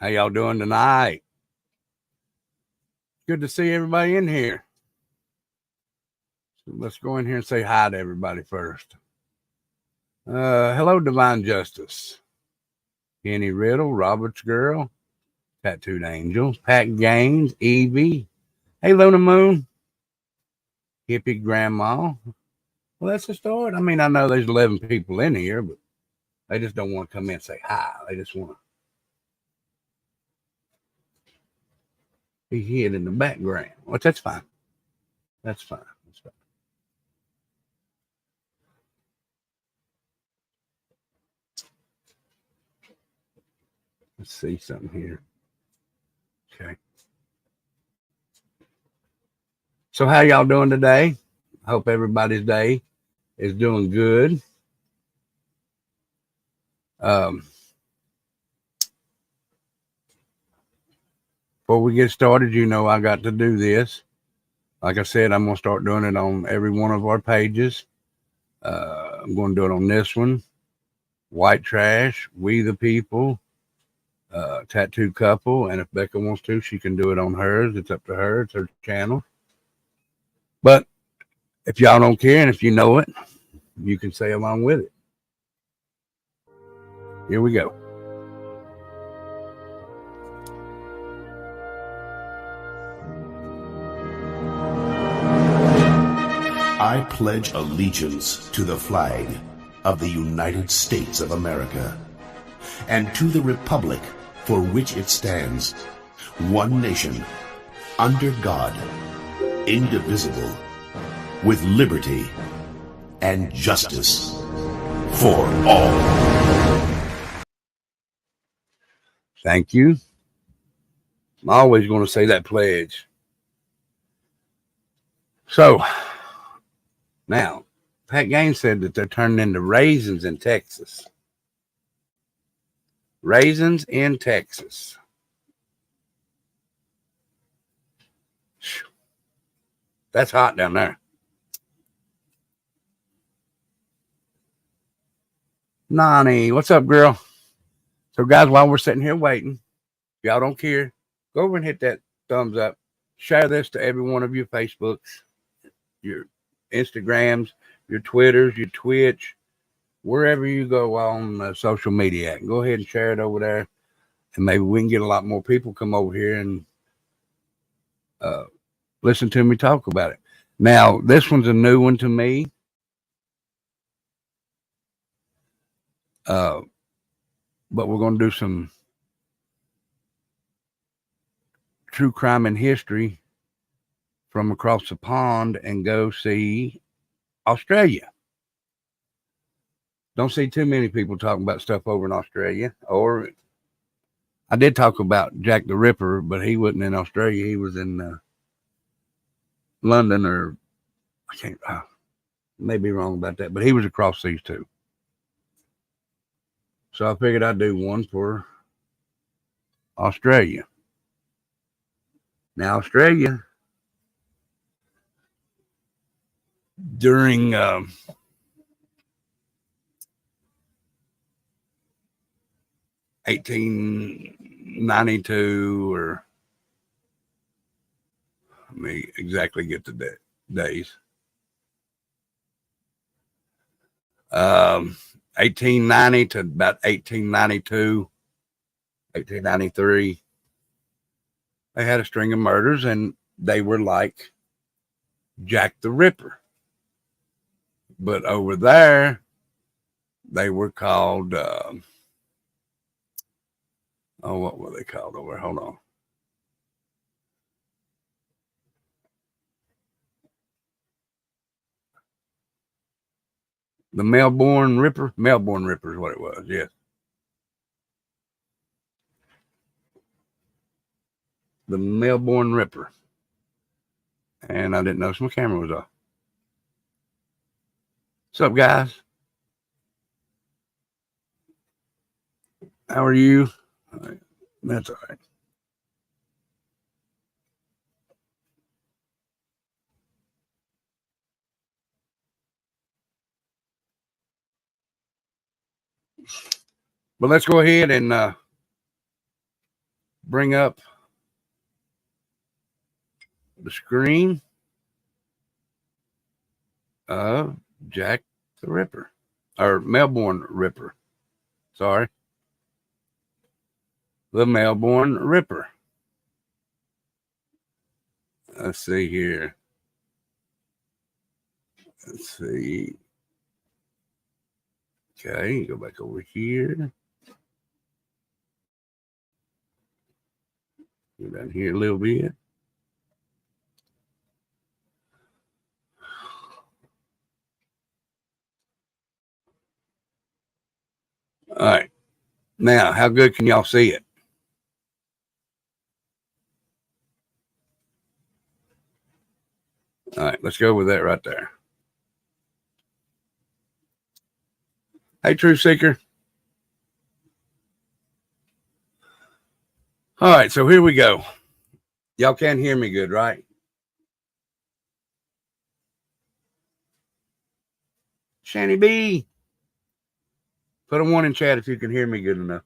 How y'all doing tonight? Good to see everybody in here. So let's go in here and say hi to everybody first. Hello, Divine Justice. Kenny Riddle, Robert's Girl, Tattooed Angel, Pat Gaines, Evie. Hey, Luna Moon. Hippie Grandma. Well, that's the start. I mean, I know there's 11 people in here, but they just don't want to come in and say hi. They just want to be hid in the background. Which that's fine. That's fine. That's fine. Let's see something here. Okay. So how y'all doing today? I hope everybody's day is doing good. Before we get started, you know I got to do this. Like I said, I'm going to start doing it on every one of our pages. I'm going to do it on this one. White Trash, We the People, Tattoo Couple. And if Becca wants to, she can do it on hers. It's up to her. It's her channel. But if y'all don't care and if you know it, you can say along with it. Here we go. I pledge allegiance to the flag of the United States of America and to the republic for which it stands, one nation, under God, indivisible, with liberty and justice for all. Thank you. I'm always going to say that pledge. So, now, Pat Gaines said that they're turning into raisins in Texas. Raisins in Texas. That's hot down there. Nani, what's up, girl? So, guys, while we're sitting here waiting, if y'all don't care, go over and hit that thumbs up. Share this to every one of your Facebooks, your Instagrams, your Twitters, your Twitch, wherever you go on social media. Go ahead and share it over there, and maybe we can get a lot more people come over here and listen to me talk about it. Now, this one's a new one to me. But we're going to do some true crime and history from across the pond and go see Australia. Don't see too many people talking about stuff over in Australia. Or I did talk about Jack the Ripper, but he wasn't in Australia. He was in London, or I can't, may be wrong about that, but he was across these two. So I figured I'd do one for Australia. Now, Australia, during 1892, or let me exactly get the days. 1890 to about 1892, 1893, they had a string of murders, and they were like Jack the Ripper. But over there, they were called, what were they called over? Hold on. The Melbourne Ripper? Melbourne Ripper is what it was, yes. The Melbourne Ripper. And I didn't notice my camera was off. What's up, guys? How are you? All right. That's all right. But let's go ahead and bring up the screen of Jack the Ripper, or Melbourne Ripper. Sorry. The Melbourne Ripper. Let's see here. Let's see. Okay, go back over here. Go down here a little bit. All right. Now, how good can y'all see it? All right, let's go with that right there. Hey, Truth Seeker. All right, so here we go. Y'all can't hear me good, right? Shanny B. Put a 1 in chat if you can hear me good enough.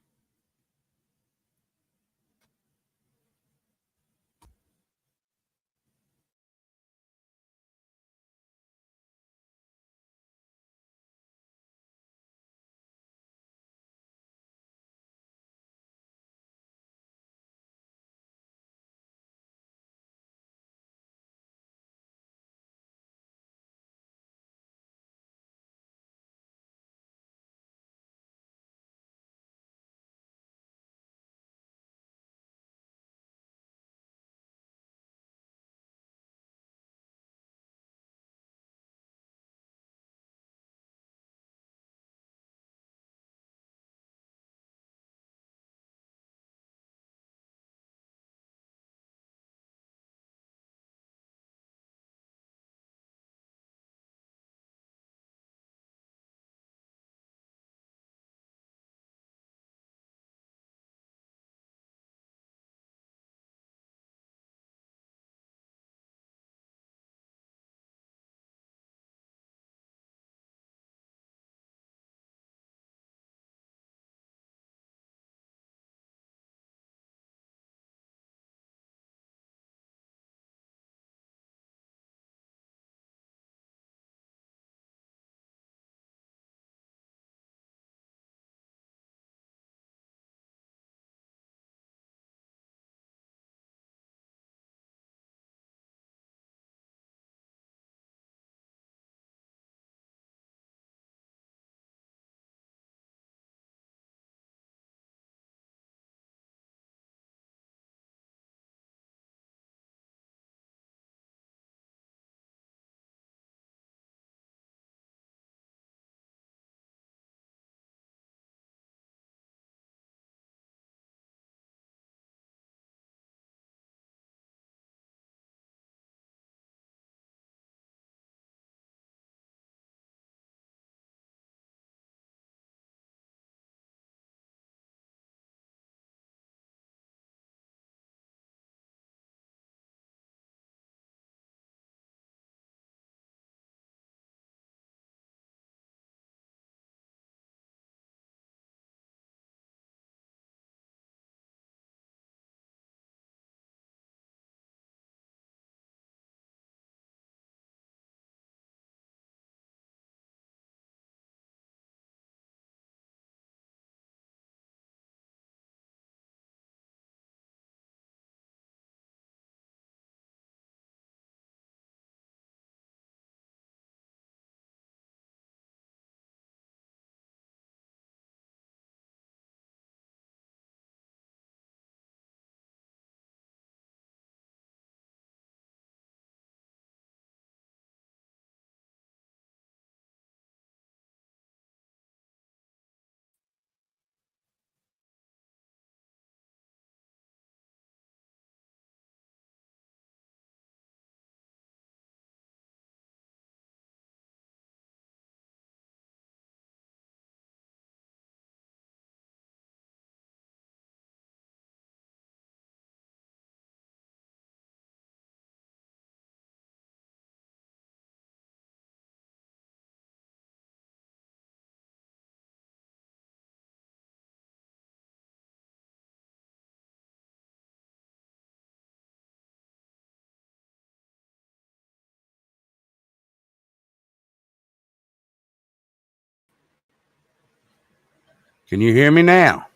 Can you hear me now?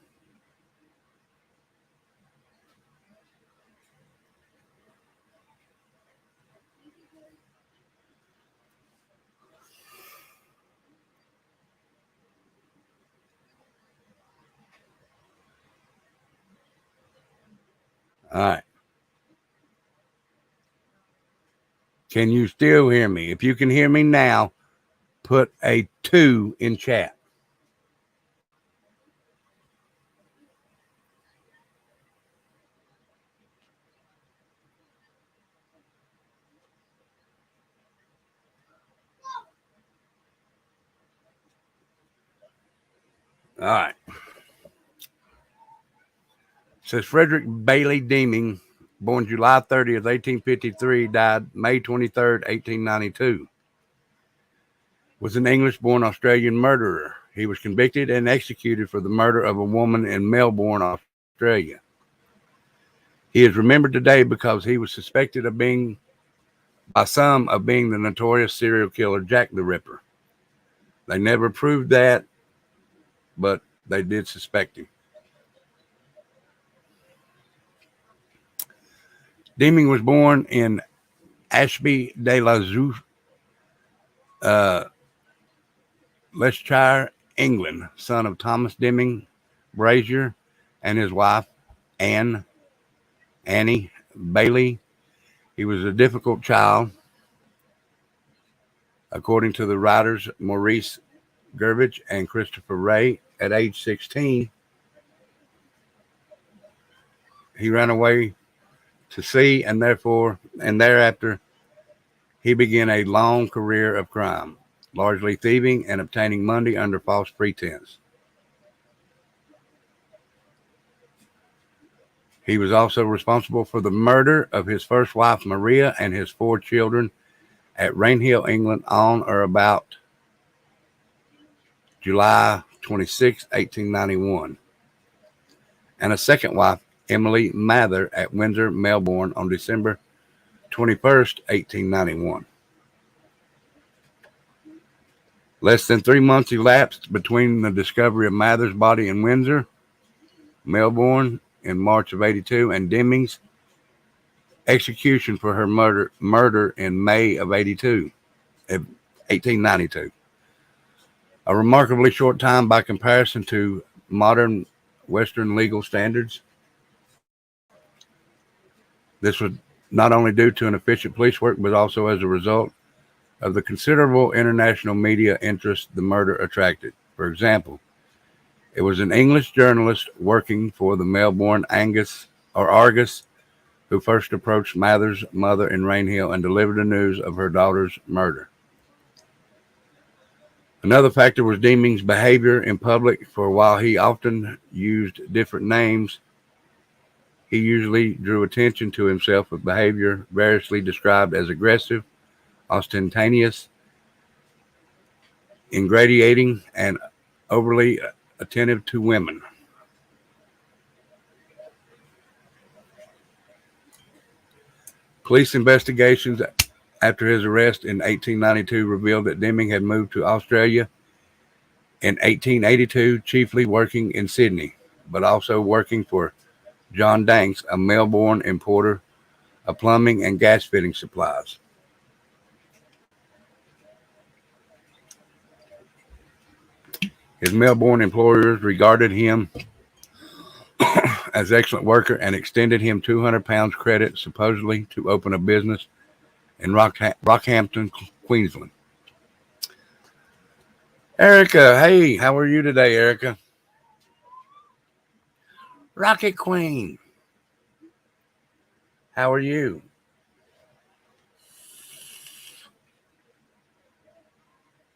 All right. Can you still hear me? If you can hear me now, put a 2 in chat. All right. It says Frederick Bailey Deeming, born July 30th, 1853, died May 23rd, 1892. Was an English-born Australian murderer. He was convicted and executed for the murder of a woman in Melbourne, Australia. He is remembered today because he was suspected of being, by some, of being the notorious serial killer Jack the Ripper. They never proved that, but they did suspect him. Deeming was born in Ashby de la Zouch, Leicestershire, England, son of Thomas Deeming Brazier and his wife, Annie Bailey. He was a difficult child, according to the writers Maurice Gerbich and Christopher Ray. At age 16, he ran away to sea, and thereafter he began a long career of crime, largely thieving and obtaining money under false pretense. He was also responsible for the murder of his first wife, Maria, and his 4 children at Rainhill, England, on or about July 26, 1891, and a second wife, Emily Mather, at Windsor, Melbourne, on December 21st, 1891. Less than 3 months elapsed between the discovery of Mather's body in Windsor, Melbourne, in March of 82, and Deeming's execution for her murder in May of 1892. A remarkably short time by comparison to modern Western legal standards. This was not only due to an efficient police work, but also as a result of the considerable international media interest the murder attracted. For example, it was an English journalist working for the Melbourne Argus who first approached Mather's mother in Rainhill and delivered the news of her daughter's murder. Another factor was Deeming's behavior in public, for while he often used different names, he usually drew attention to himself with behavior variously described as aggressive, ostentatious, ingratiating, and overly attentive to women. Police investigations after his arrest in 1892 revealed that Deeming had moved to Australia in 1882, chiefly working in Sydney, but also working for John Danks, a Melbourne importer of plumbing and gas fitting supplies. His Melbourne employers regarded him as an excellent worker and extended him £200 credit, supposedly to open a business in Rockhampton, Queensland. Erica, hey, how are you today, Erica? Rocket Queen, how are you?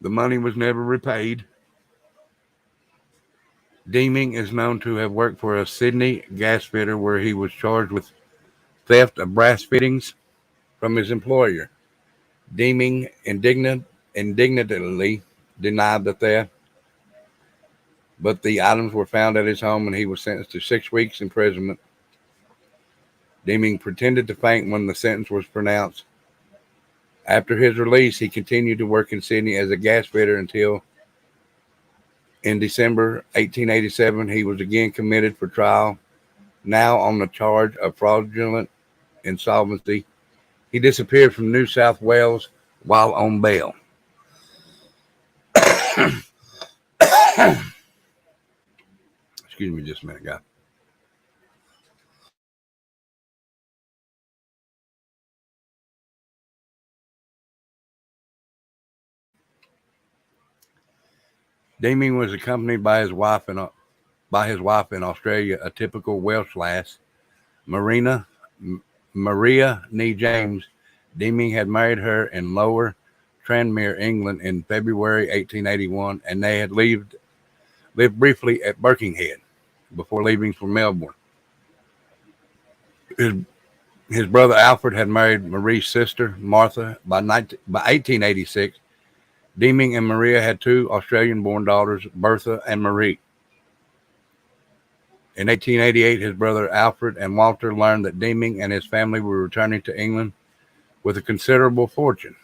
The money was never repaid. Deeming is known to have worked for a Sydney gas fitter where he was charged with theft of brass fittings from his employer. Deeming indignantly denied the theft, but the items were found at his home and he was sentenced to 6 weeks imprisonment. Deeming pretended to faint when the sentence was pronounced. After his release, he continued to work in Sydney as a gas fitter until In December 1887, he was again committed for trial, now on the charge of fraudulent insolvency. He disappeared from New South Wales while on bail. Excuse me just a minute, guys. Deeming was accompanied by his wife in Australia, a typical Welsh lass, Maria Nee James. Deeming had married her in Lower Tranmere, England, in February 1881, and they had lived briefly at Birkenhead before leaving for Melbourne. His brother Alfred had married Marie's sister, Martha, by 1886. Deeming and Maria had two Australian-born daughters, Bertha and Marie. In 1888, his brother Alfred and Walter learned that Deeming and his family were returning to England with a considerable fortune.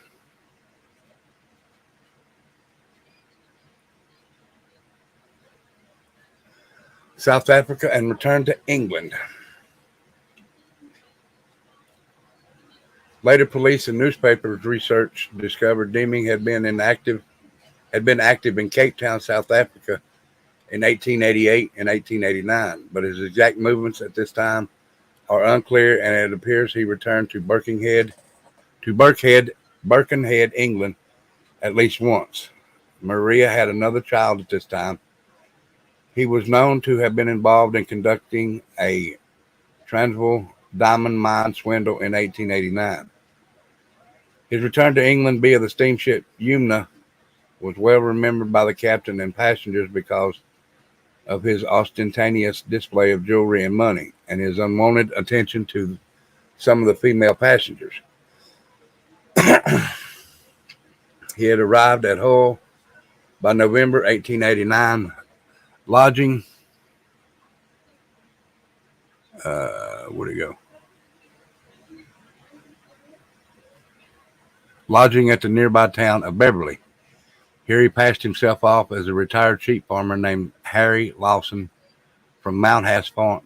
South Africa and returned to England. Later, police and newspapers research discovered Deeming had been active in Cape Town, South Africa, in 1888 and 1889, but his exact movements at this time are unclear, and it appears he returned to Birkenhead, England, at least once. Maria had another child at this time. He was known to have been involved in conducting a Transvaal diamond mine swindle in 1889. His return to England via the steamship Yumna was well remembered by the captain and passengers because of his ostentatious display of jewelry and money, and his unwanted attention to some of the female passengers. He had arrived at Hull by November 1889, lodging where'd he go? Lodging at the nearby town of Beverley. Here he passed himself off as a retired sheep farmer named Harry Lawson from Mount House Farm,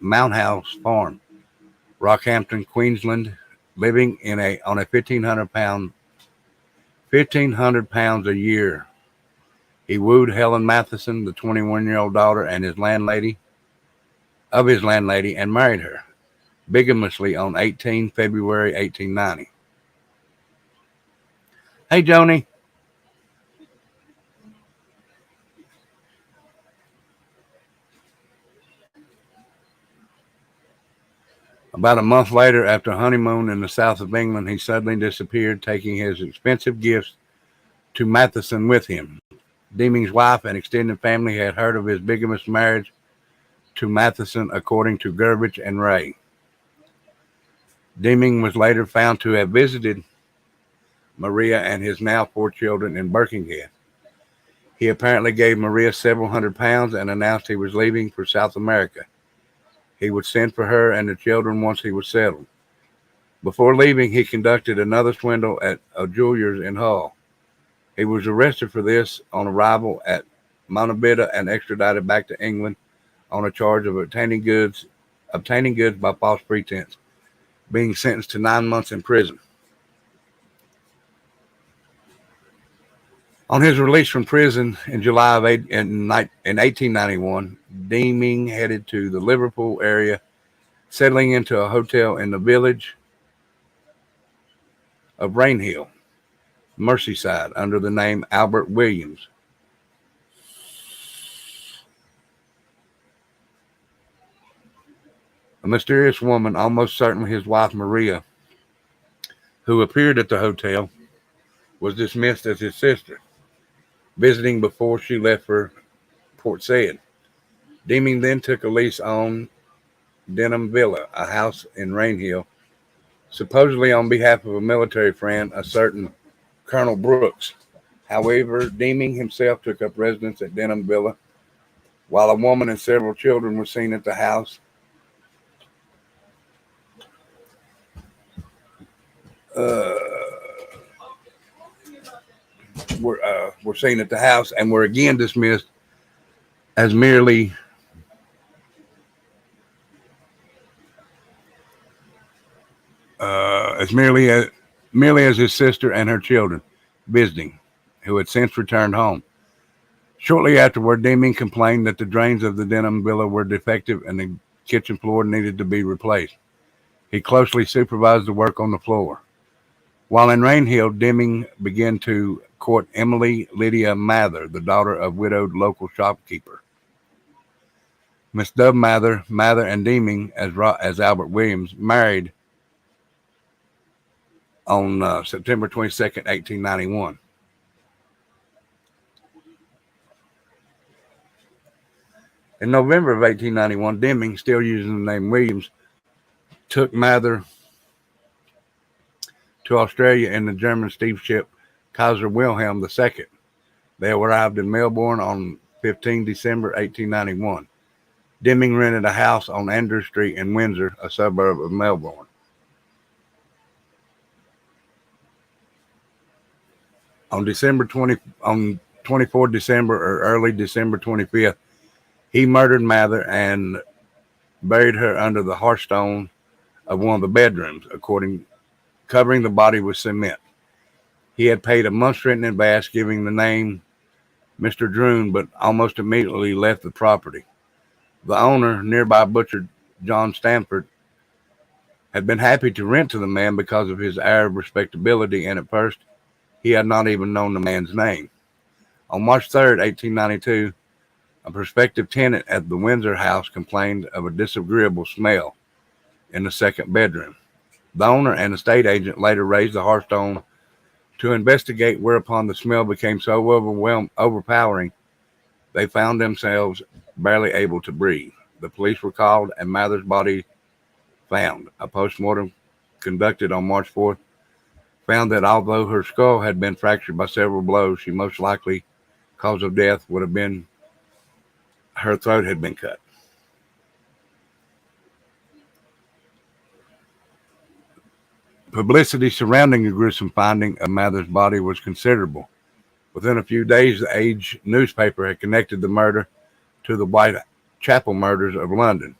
Rockhampton, Queensland, living on a £1,500 a year. He wooed Helen Matheson, the 21-year-old daughter and his landlady, and married her bigamously on 18 February 1890. Hey, Joni. About a month later, after a honeymoon in the south of England, he suddenly disappeared, taking his expensive gifts to Matheson with him. Deeming's wife and extended family had heard of his bigamous marriage to Matheson, according to Gurbridge and Ray. Deeming was later found to have visited Maria and his now 4 children in Birkenhead. He apparently gave Maria several £100 and announced he was leaving for South America. He would send for her and the children once he was settled. Before leaving, he conducted another swindle at a jeweler's in Hull. He was arrested for this on arrival at Montevideo and extradited back to England on a charge of obtaining goods by false pretense, being sentenced to 9 months in prison. On his release from prison in July in 1891, Deeming headed to the Liverpool area, settling into a hotel in the village of Rainhill, Merseyside, under the name Albert Williams. A mysterious woman, almost certainly his wife Maria, who appeared at the hotel, was dismissed as his sister, visiting before she left for Port Said. Deeming then took a lease on Denham Villa, a house in Rainhill, supposedly on behalf of a military friend, a certain Colonel Brooks. However, Deeming himself took up residence at Denham Villa, while a woman and several children were seen at the house. Were seen at the house and were again dismissed as merely merely as his sister and her children visiting, who had since returned home. Shortly afterward, Deeming complained that the drains of the denim villa were defective and the kitchen floor needed to be replaced. He closely supervised the work on the floor. While in Rainhill, Deeming began to court Emily Lydia Mather, the daughter of widowed local shopkeeper. Miss Dove Mather, and Deeming, as Albert Williams, married on September 22nd, 1891. In November of 1891, Deeming, still using the name Williams, took Mather to Australia in the German steamship Kaiser Wilhelm II. They arrived in Melbourne on 15 December 1891. Deeming rented a house on Andrew Street in Windsor, a suburb of Melbourne. On 24 December or early December 25th, he murdered Mather and buried her under the hearthstone of one of the bedrooms, covering the body with cement. He had paid a month's rent in advance, giving the name Mr. Droon, but almost immediately left the property. The owner, nearby butcher John Stanford, had been happy to rent to the man because of his air of respectability, and at first he had not even known the man's name. On March 3rd, 1892, a prospective tenant at the Windsor house complained of a disagreeable smell in the second bedroom. The owner and estate agent later raised the hearthstone to investigate, whereupon the smell became so overpowering they found themselves barely able to breathe. The police were called and Mather's body found. A postmortem conducted on March 4th found that although her skull had been fractured by several blows, she most likely cause of death would have been her throat had been cut. Publicity surrounding the gruesome finding of Mather's body was considerable. Within a few days, the Age newspaper had connected the murder to the Whitechapel murders of London.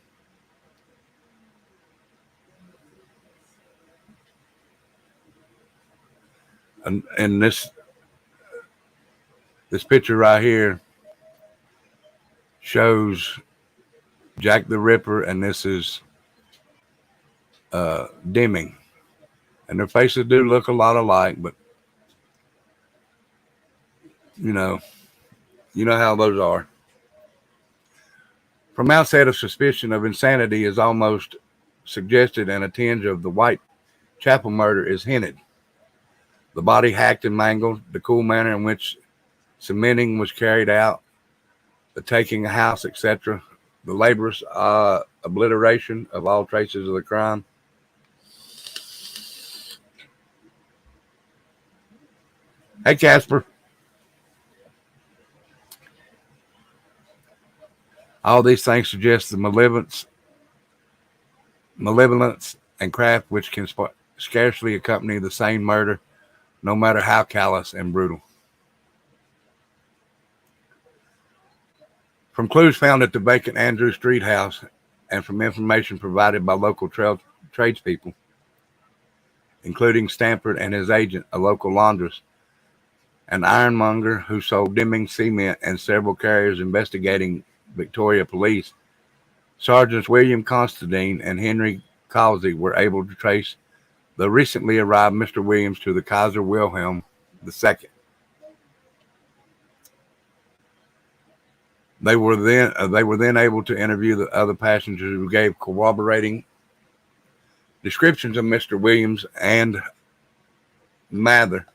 And this picture right here shows Jack the Ripper, and this is Deeming. And their faces do look a lot alike, but you know how those are. From outset, a suspicion of insanity is almost suggested, and a tinge of the Whitechapel murder is hinted. The body hacked and mangled, the cool manner in which cementing was carried out, the taking a house, etc., the laborious obliteration of all traces of the crime. Hey, Casper. All these things suggest the malevolence and craft which can scarcely accompany the same murder, no matter how callous and brutal. From clues found at the vacant Andrew Street house and from information provided by local tradespeople, including Stanford and his agent, a local laundress, an ironmonger who sold Deeming cement, and several carriers investigating Victoria police, Sergeants William Constantine and Henry Causey were able to trace the recently arrived Mr. Williams to the Kaiser Wilhelm II. They were then able to interview the other passengers, who gave corroborating descriptions of Mr. Williams and Mather.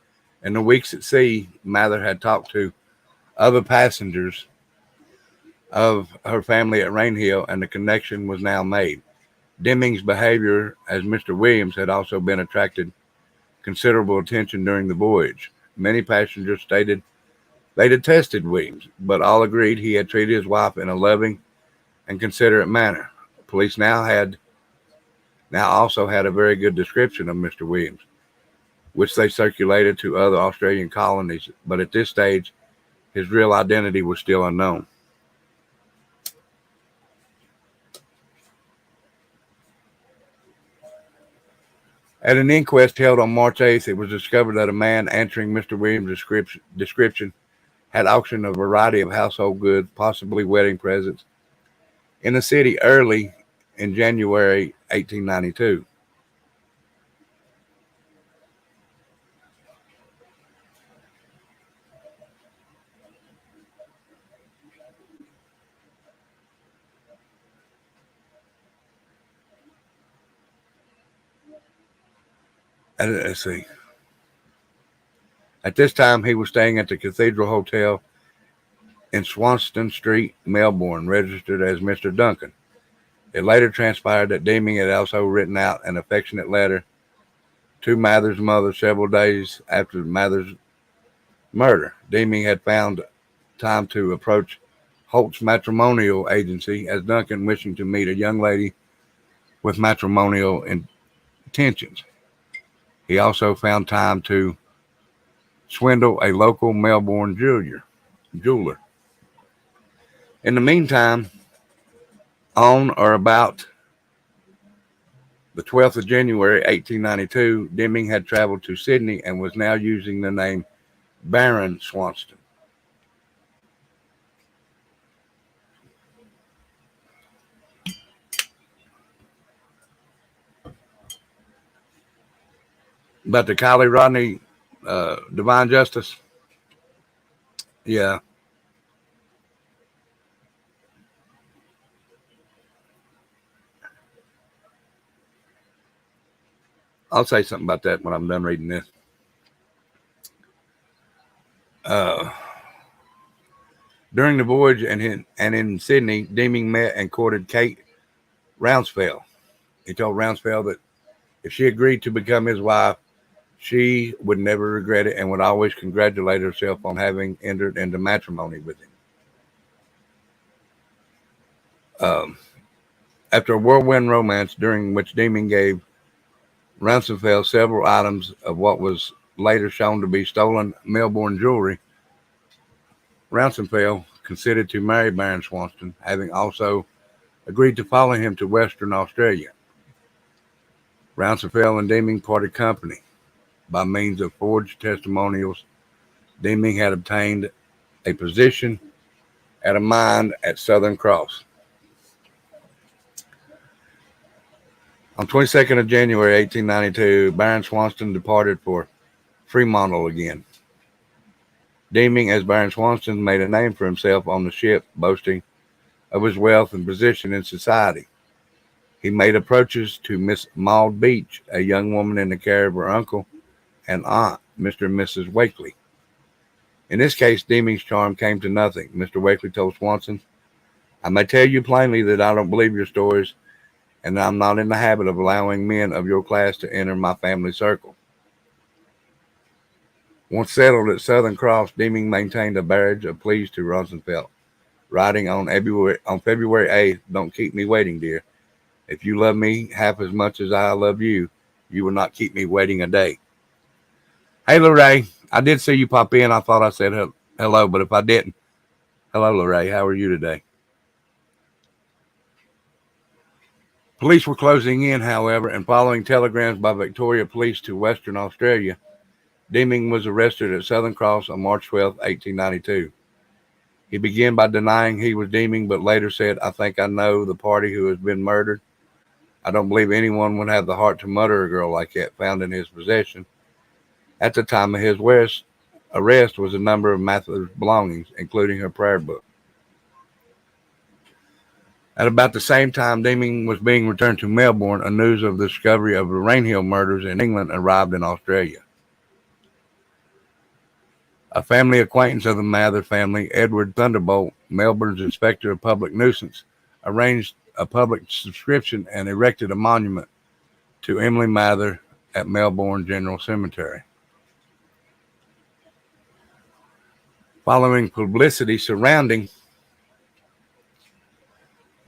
In the weeks at sea, Mather had talked to other passengers of her family at Rainhill, and the connection was now made. Deeming's behavior as Mr. Williams had also been attracted considerable attention during the voyage. Many passengers stated they detested Williams, but all agreed he had treated his wife in a loving and considerate manner. Police now also had a very good description of Mr. Williams, which they circulated to other Australian colonies, but at this stage, his real identity was still unknown. At an inquest held on March 8th, it was discovered that a man answering Mr. Williams' description had auctioned a variety of household goods, possibly wedding presents, in the city early in January 1892. Let's see. At this time, he was staying at the Cathedral Hotel in Swanston Street, Melbourne, registered as Mr. Duncan. It later transpired that Deeming had also written out an affectionate letter to Mather's mother several days after Mather's murder. Deeming had found time to approach Holt's matrimonial agency as Duncan wishing to meet a young lady with matrimonial intentions. He also found time to swindle a local Melbourne jeweler. In the meantime, on or about the 12th of January, 1892, Deeming had traveled to Sydney and was now using the name Baron Swanston. But the Kylie Rodney Divine Justice, yeah. I'll say something about that when I'm done reading this. During the voyage and in Sydney, Deeming met and courted Kate Rounsfell. He told Rounsfell that if she agreed to become his wife, she would never regret it and would always congratulate herself on having entered into matrimony with him. After a whirlwind romance during which Deeming gave Rounsfell several items of what was later shown to be stolen Melbourne jewelry, Rounsfell consented to marry Baron Swanston, having also agreed to follow him to Western Australia. Rounsfell and Deeming parted company. By means of forged testimonials, Deeming had obtained a position at a mine at Southern Cross. On 22nd of January, 1892, Baron Swanston departed for Fremantle again. Deeming, as Baron Swanston, made a name for himself on the ship, boasting of his wealth and position in society. He made approaches to Miss Maud Beach, a young woman in the care of her uncle and aunt, Mr. and Mrs. Wakely. In this case, Deeming's charm came to nothing. Mr. Wakely told Swanson, "I may tell you plainly that I don't believe your stories, and I'm not in the habit of allowing men of your class to enter my family circle." Once settled at Southern Cross, Deeming maintained a barrage of pleas to Rosenfeld, writing on February 8th, "Don't keep me waiting, dear. If you love me half as much as I love you, you will not keep me waiting a day." Hey, Lorraine, I did see you pop in. I thought I said hello, but if I didn't, hello, Lorraine. How are you today? Police were closing in, however, and following telegrams by Victoria Police to Western Australia, Deeming was arrested at Southern Cross on March 12, 1892. He began by denying he was Deeming, but later said, "I think I know the party who has been murdered. I don't believe anyone would have the heart to murder a girl like that found in his possession." At the time of his arrest was a number of Mather's belongings, including her prayer book. At about the same time Deeming was being returned to Melbourne, news of the discovery of the Rainhill murders in England arrived in Australia. A family acquaintance of the Mather family, Edward Thunderbolt, Melbourne's Inspector of Public Nuisance, arranged a public subscription and erected a monument to Emily Mather at Melbourne General Cemetery. Following publicity surrounding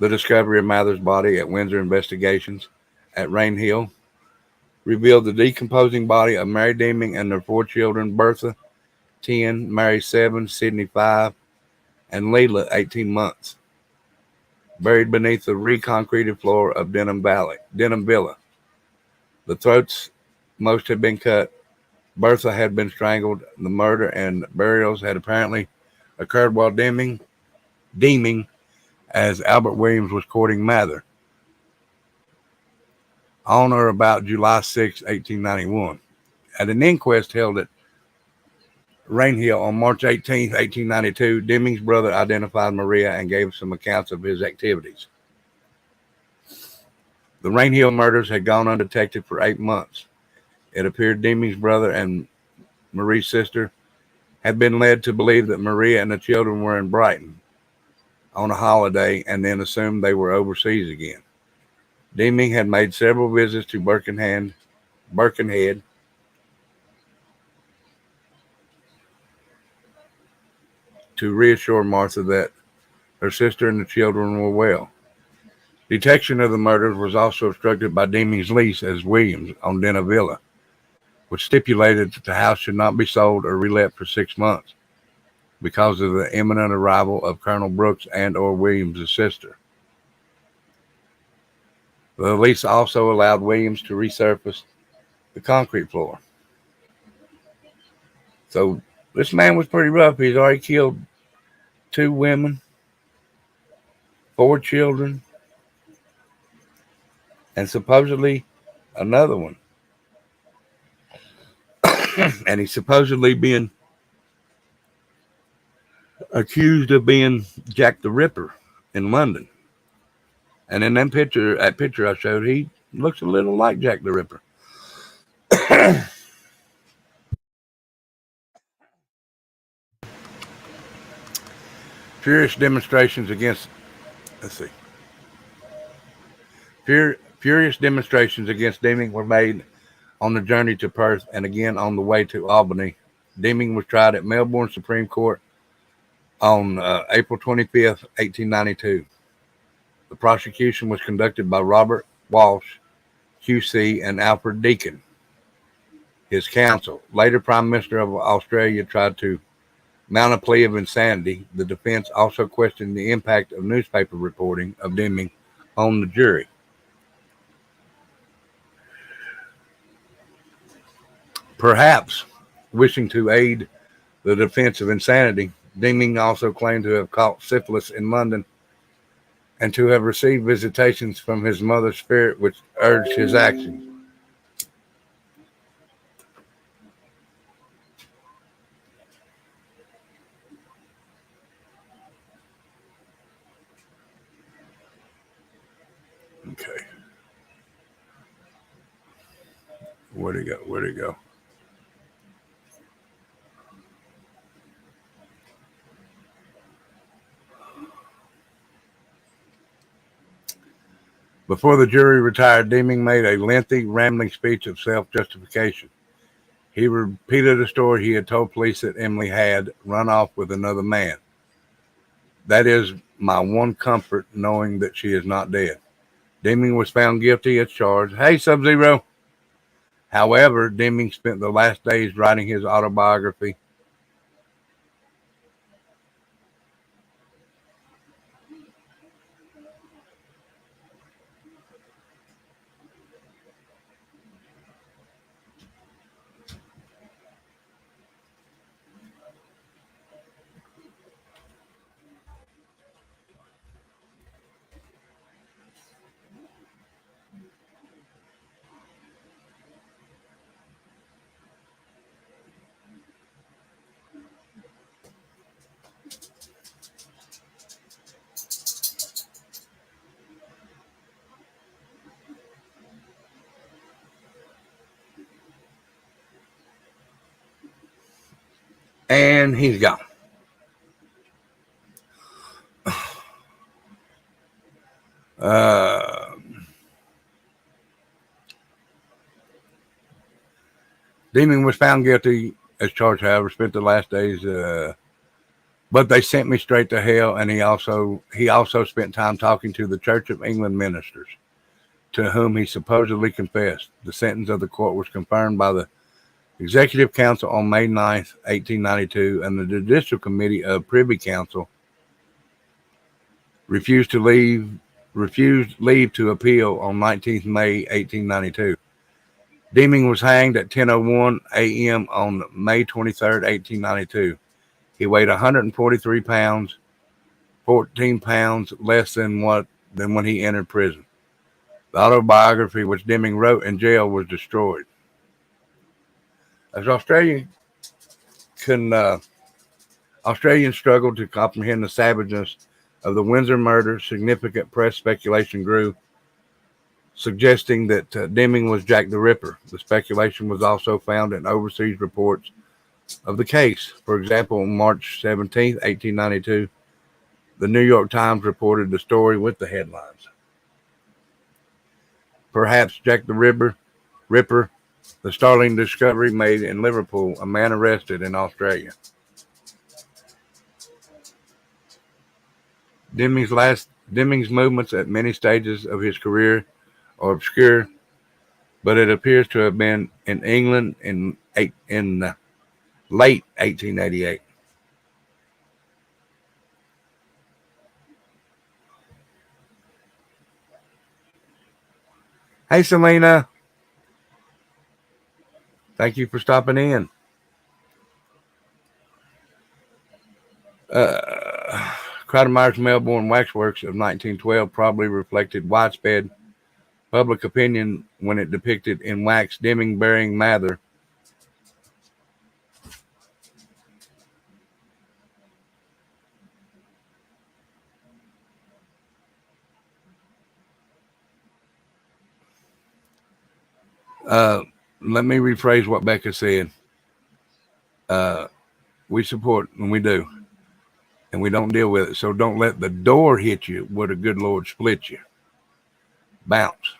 the discovery of Mather's body at Windsor, investigations at Rainhill revealed the decomposing body of Mary Deeming and their 4 children, Bertha, 10, Mary, 7, Sydney, 5, and Leela, 18 months, buried beneath the reconcreted floor of Denham Villa. The throats most had been cut. Bertha had been strangled. The murder and burials had apparently occurred while Deeming, as Albert Williams was courting Mather, on or about July 6, 1891. At an inquest held at Rainhill on March 18, 1892, Deming's brother identified Maria and gave some accounts of his activities. The Rainhill murders had gone undetected for 8 months. It appeared Deming's brother and Marie's sister had been led to believe that Maria and the children were in Brighton on a holiday and then assumed they were overseas again. Deeming had made several visits to Birkenhead to reassure Martha that her sister and the children were well. Detection of the murders was also obstructed by Deeming's lease as Williams on Denna Villa, which stipulated that the house should not be sold or relet for 6 months because of the imminent arrival of Colonel Brooks and or Williams' sister. The lease also allowed Williams to resurface the concrete floor. So this man was pretty rough. He's already killed 2 women, 4 children, and supposedly another one. And he's supposedly being accused of being Jack the Ripper in London. And in that picture I showed, he looks a little like Jack the Ripper. Furious demonstrations against Deeming were made on the journey to Perth and again on the way to Albany. Deeming was tried at Melbourne Supreme Court on April 25th, 1892. The prosecution was conducted by Robert Walsh, QC, and Alfred Deakin, his counsel. Later Prime Minister of Australia tried to mount a plea of insanity. The defense also questioned the impact of newspaper reporting of Deeming on the jury. Perhaps wishing to aid the defense of insanity, Deeming also claimed to have caught syphilis in London and to have received visitations from his mother's spirit which urged his actions. Okay. Where'd it go? Before the jury retired, Deeming made a lengthy, rambling speech of self-justification. He repeated a story he had told police that Emily had run off with another man. That is my one comfort, knowing that she is not dead. Deeming was found guilty as charged. Hey, Sub-Zero. However, Deeming spent the last days writing his autobiography. And he's gone. Deeming was found guilty as charged, however, spent the last days, but they sent me straight to hell, and he also spent time talking to the Church of England ministers, to whom he supposedly confessed. The sentence of the court was confirmed by the Executive Council on May 9th, 1892, and the Judicial Committee of Privy Council refused leave to appeal on 19th May, 1892. Deeming was hanged at 10:01 a.m. on May 23rd, 1892. He weighed 143 pounds, 14 pounds less than when he entered prison. The autobiography which Deming wrote in jail was destroyed. As Australians struggled to comprehend the savageness of the Windsor murder, significant press speculation grew, suggesting that Deming was Jack the Ripper. The speculation was also found in overseas reports of the case. For example, on March 17, 1892, the New York Times reported the story with the headlines: "Perhaps Jack the Ripper, the startling discovery made in Liverpool, a man arrested in Australia." Deming's movements at many stages of his career are obscure, but it appears to have been in England in late 1888. Hey, Selena. Thank you for stopping in. Crowdermeyer's Melbourne Waxworks of 1912 probably reflected widespread public opinion when it depicted in wax Deming burying Mather. Let me rephrase what Becca said. We support, and we do, and we don't deal with it. So don't let the door hit you where the good Lord split you. Bounce.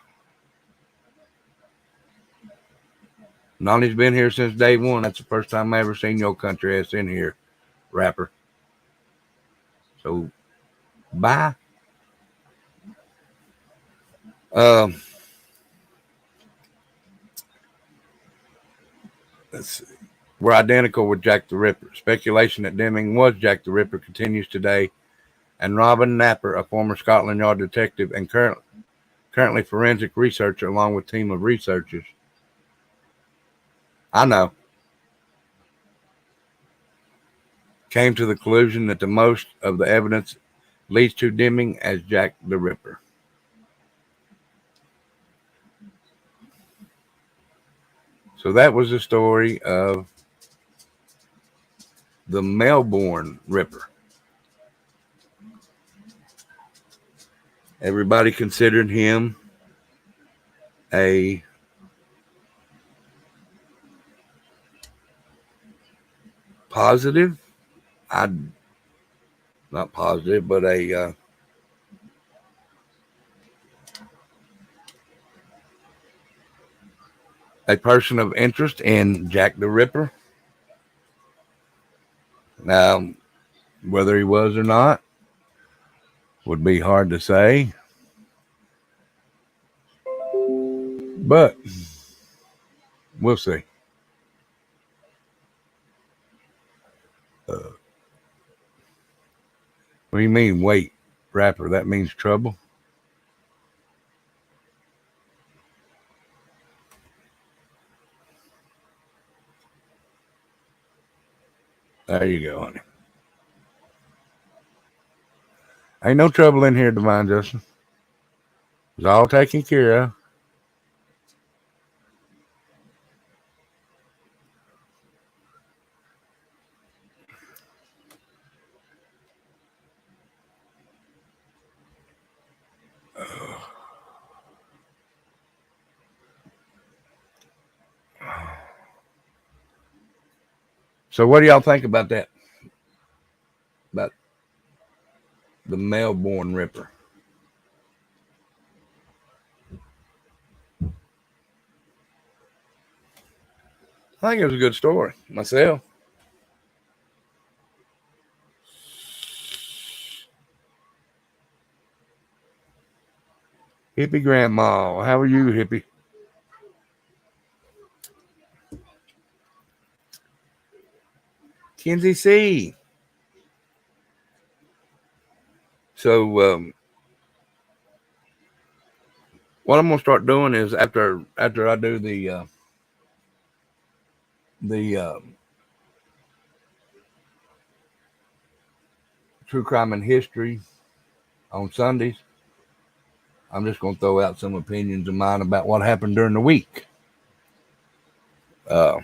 Nolly's been here since day one. That's the first time I ever seen your country ass in here, rapper. So, bye. Let's see. We're identical with Jack the Ripper. Speculation that Deming was Jack the Ripper continues today, and Robin Napper, a former Scotland Yard detective and currently forensic researcher, along with a team of researchers. I know. Came to the conclusion that the most of the evidence leads to Deming as Jack the Ripper. So that was the story of the Melbourne Ripper. Everybody considered him a positive, not positive, but a person of interest in Jack the Ripper. Now, whether he was or not would be hard to say, but we'll see. What do you mean, wait, rapper? That means trouble? There you go, honey. Ain't no trouble in here, Divine Justin. It's all taken care of. So what do y'all think about that? About the Melbourne Ripper? I think it was a good story myself. Hippie Grandma, how are you, Hippie? Kinsey C. So what I'm gonna start doing is after I do the the True Crime and History on Sundays, I'm just going to throw out some opinions of mine about what happened during the week. Uh,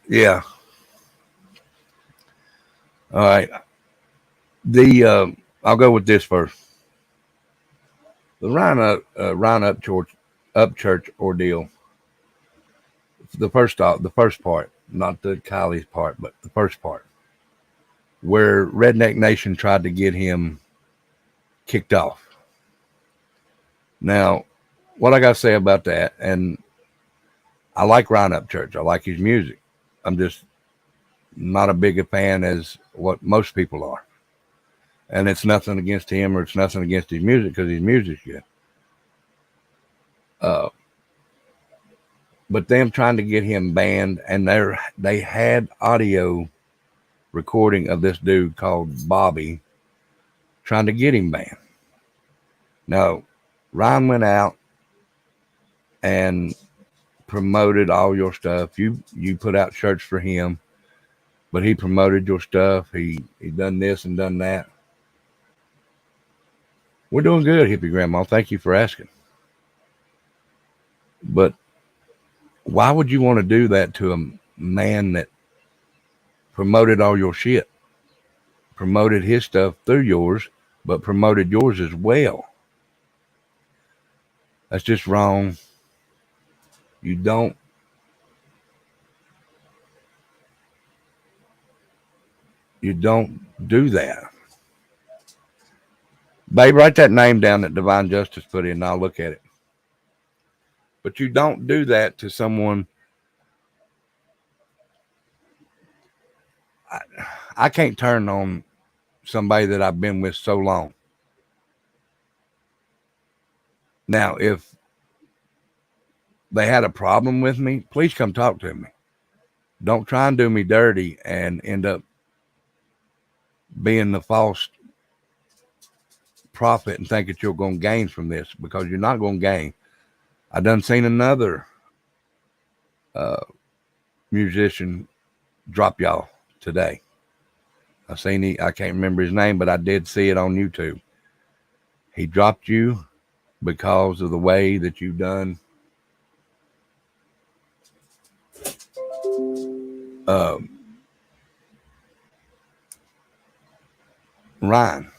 yeah. All right. I'll go with this first. The Ryan Up Church ordeal. The first part, not the Kylie's part, but the first part, where Redneck Nation tried to get him kicked off. Now, what I got to say about that, and I like Ryan Upchurch. I like his music. I'm just not a big a fan as what most people are. And it's nothing against him or it's nothing against his music because his music's good. Uh, but them trying to get him banned, and they had audio recording of this dude called Bobby trying to get him banned. Now, Ryan went out and promoted all your stuff. You put out shirts for him, but he promoted your stuff. He done this and done that. We're doing good, Hippie Grandma. Thank you for asking. But why would you want to do that to a man that promoted all your shit? Promoted his stuff through yours, but promoted yours as well. That's just wrong. You don't do that. Babe, write that name down that Divine Justice put in and I'll look at it. But you don't do that to someone. I can't turn on somebody that I've been with so long. Now, if they had a problem with me, please come talk to me. Don't try and do me dirty and end up being the false prophet and think that you're going to gain from this, because you're not going to gain. I done seen another musician drop y'all today. I can't remember his name, but I did see it on YouTube. He dropped you because of the way that you've done Ryan.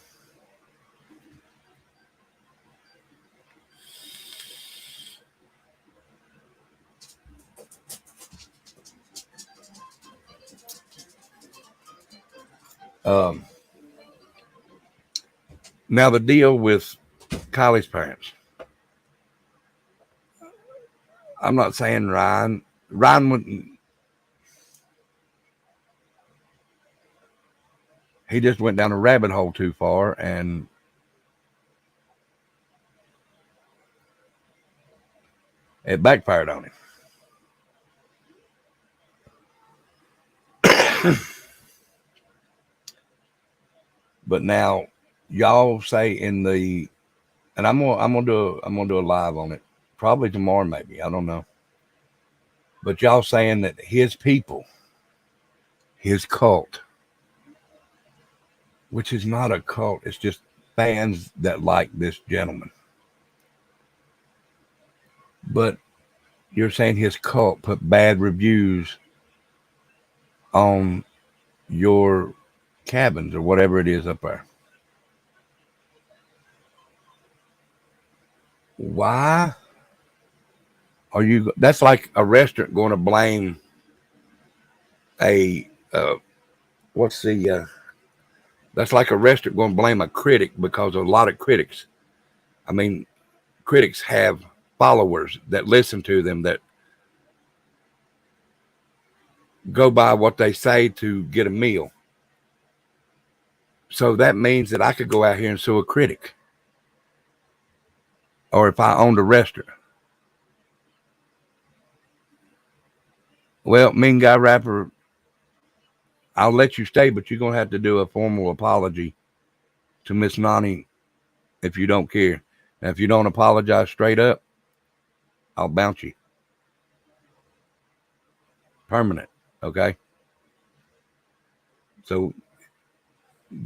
Now the deal with Kylie's parents. I'm not saying Ryan wouldn't. He just went down a rabbit hole too far and it backfired on him. But now y'all say in the, and I'm gonna do a live on it probably tomorrow, maybe, I don't know. But y'all saying that his people, his cult, which is not a cult, it's just fans that like this gentleman. But you're saying his cult put bad reviews on your cabins or whatever it is up there. Why are you? That's like a restaurant going to blame a that's like a restaurant going to blame a critic, because a lot of critics, I mean, critics have followers that listen to them, that go by what they say to get a meal. So that means that I could go out here and sue a critic. Or if I owned a restaurant. Well, Mean Guy Rapper, I'll let you stay, but you're going to have to do a formal apology to Miss Nani if you don't care. And if you don't apologize straight up, I'll bounce you. Permanent. Okay? So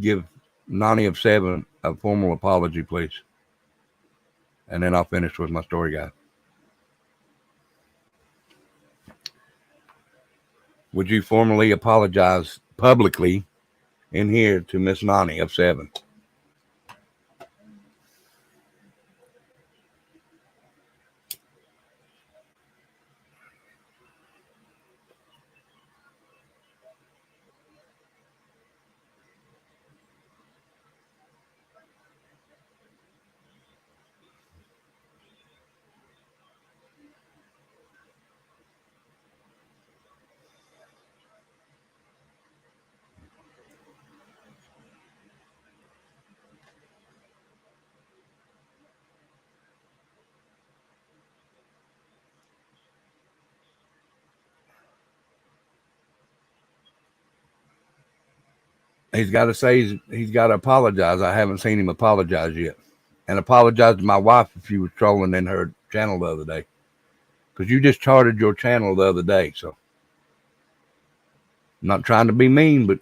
give Nani of 7 a formal apology, please. And then I'll finish with my story guide. Would you formally apologize publicly in here to Miss Nani of 7? He's got to say he's got to apologize. I haven't seen him apologize yet. And apologize to my wife if you were trolling in her channel the other day. Because you just charted your channel the other day. So I'm not trying to be mean, but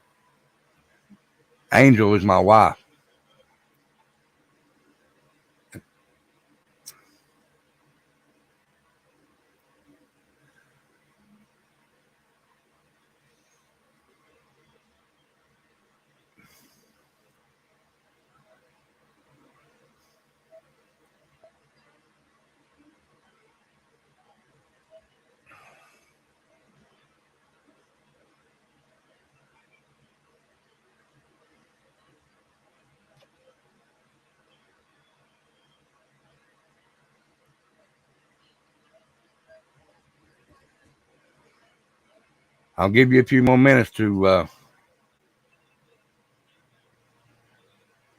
Angel is my wife. I'll give you a few more minutes to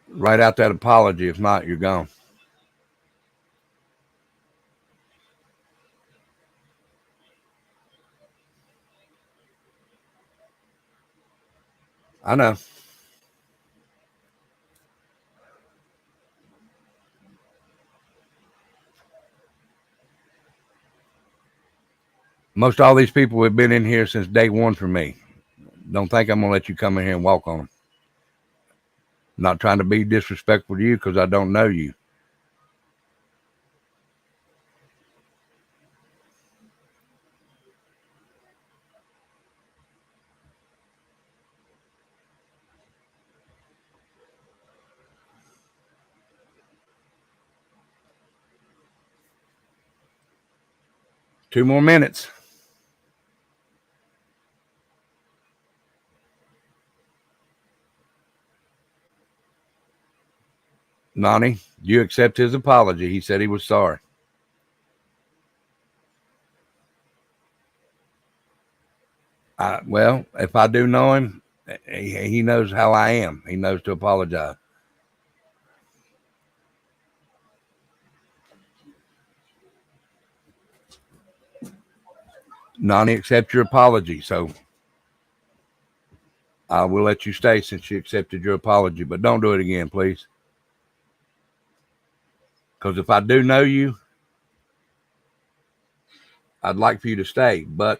write out that apology. If not, you're gone. I know. Most all these people have been in here since day one for me. Don't think I'm going to let you come in here and walk on them. Not trying to be disrespectful to you because I don't know you. Two more minutes. Nani, you accept his apology. He said he was sorry. Well, if I do know him, he knows how I am. He knows to apologize. Nani, accept your apology. So I will let you stay since you accepted your apology, but don't do it again, please. Because if I do know you, I'd like for you to stay, but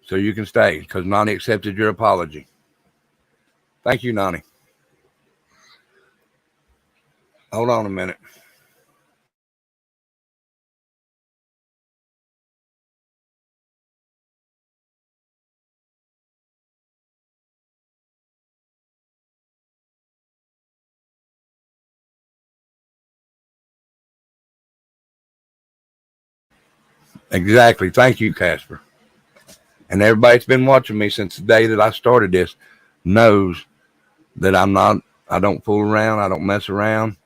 so you can stay because Nani accepted your apology. Thank you, Nani. Hold on a minute. Exactly. Thank you, Casper. And everybody that's been watching me since the day that I started this knows that I don't fool around. I don't mess around.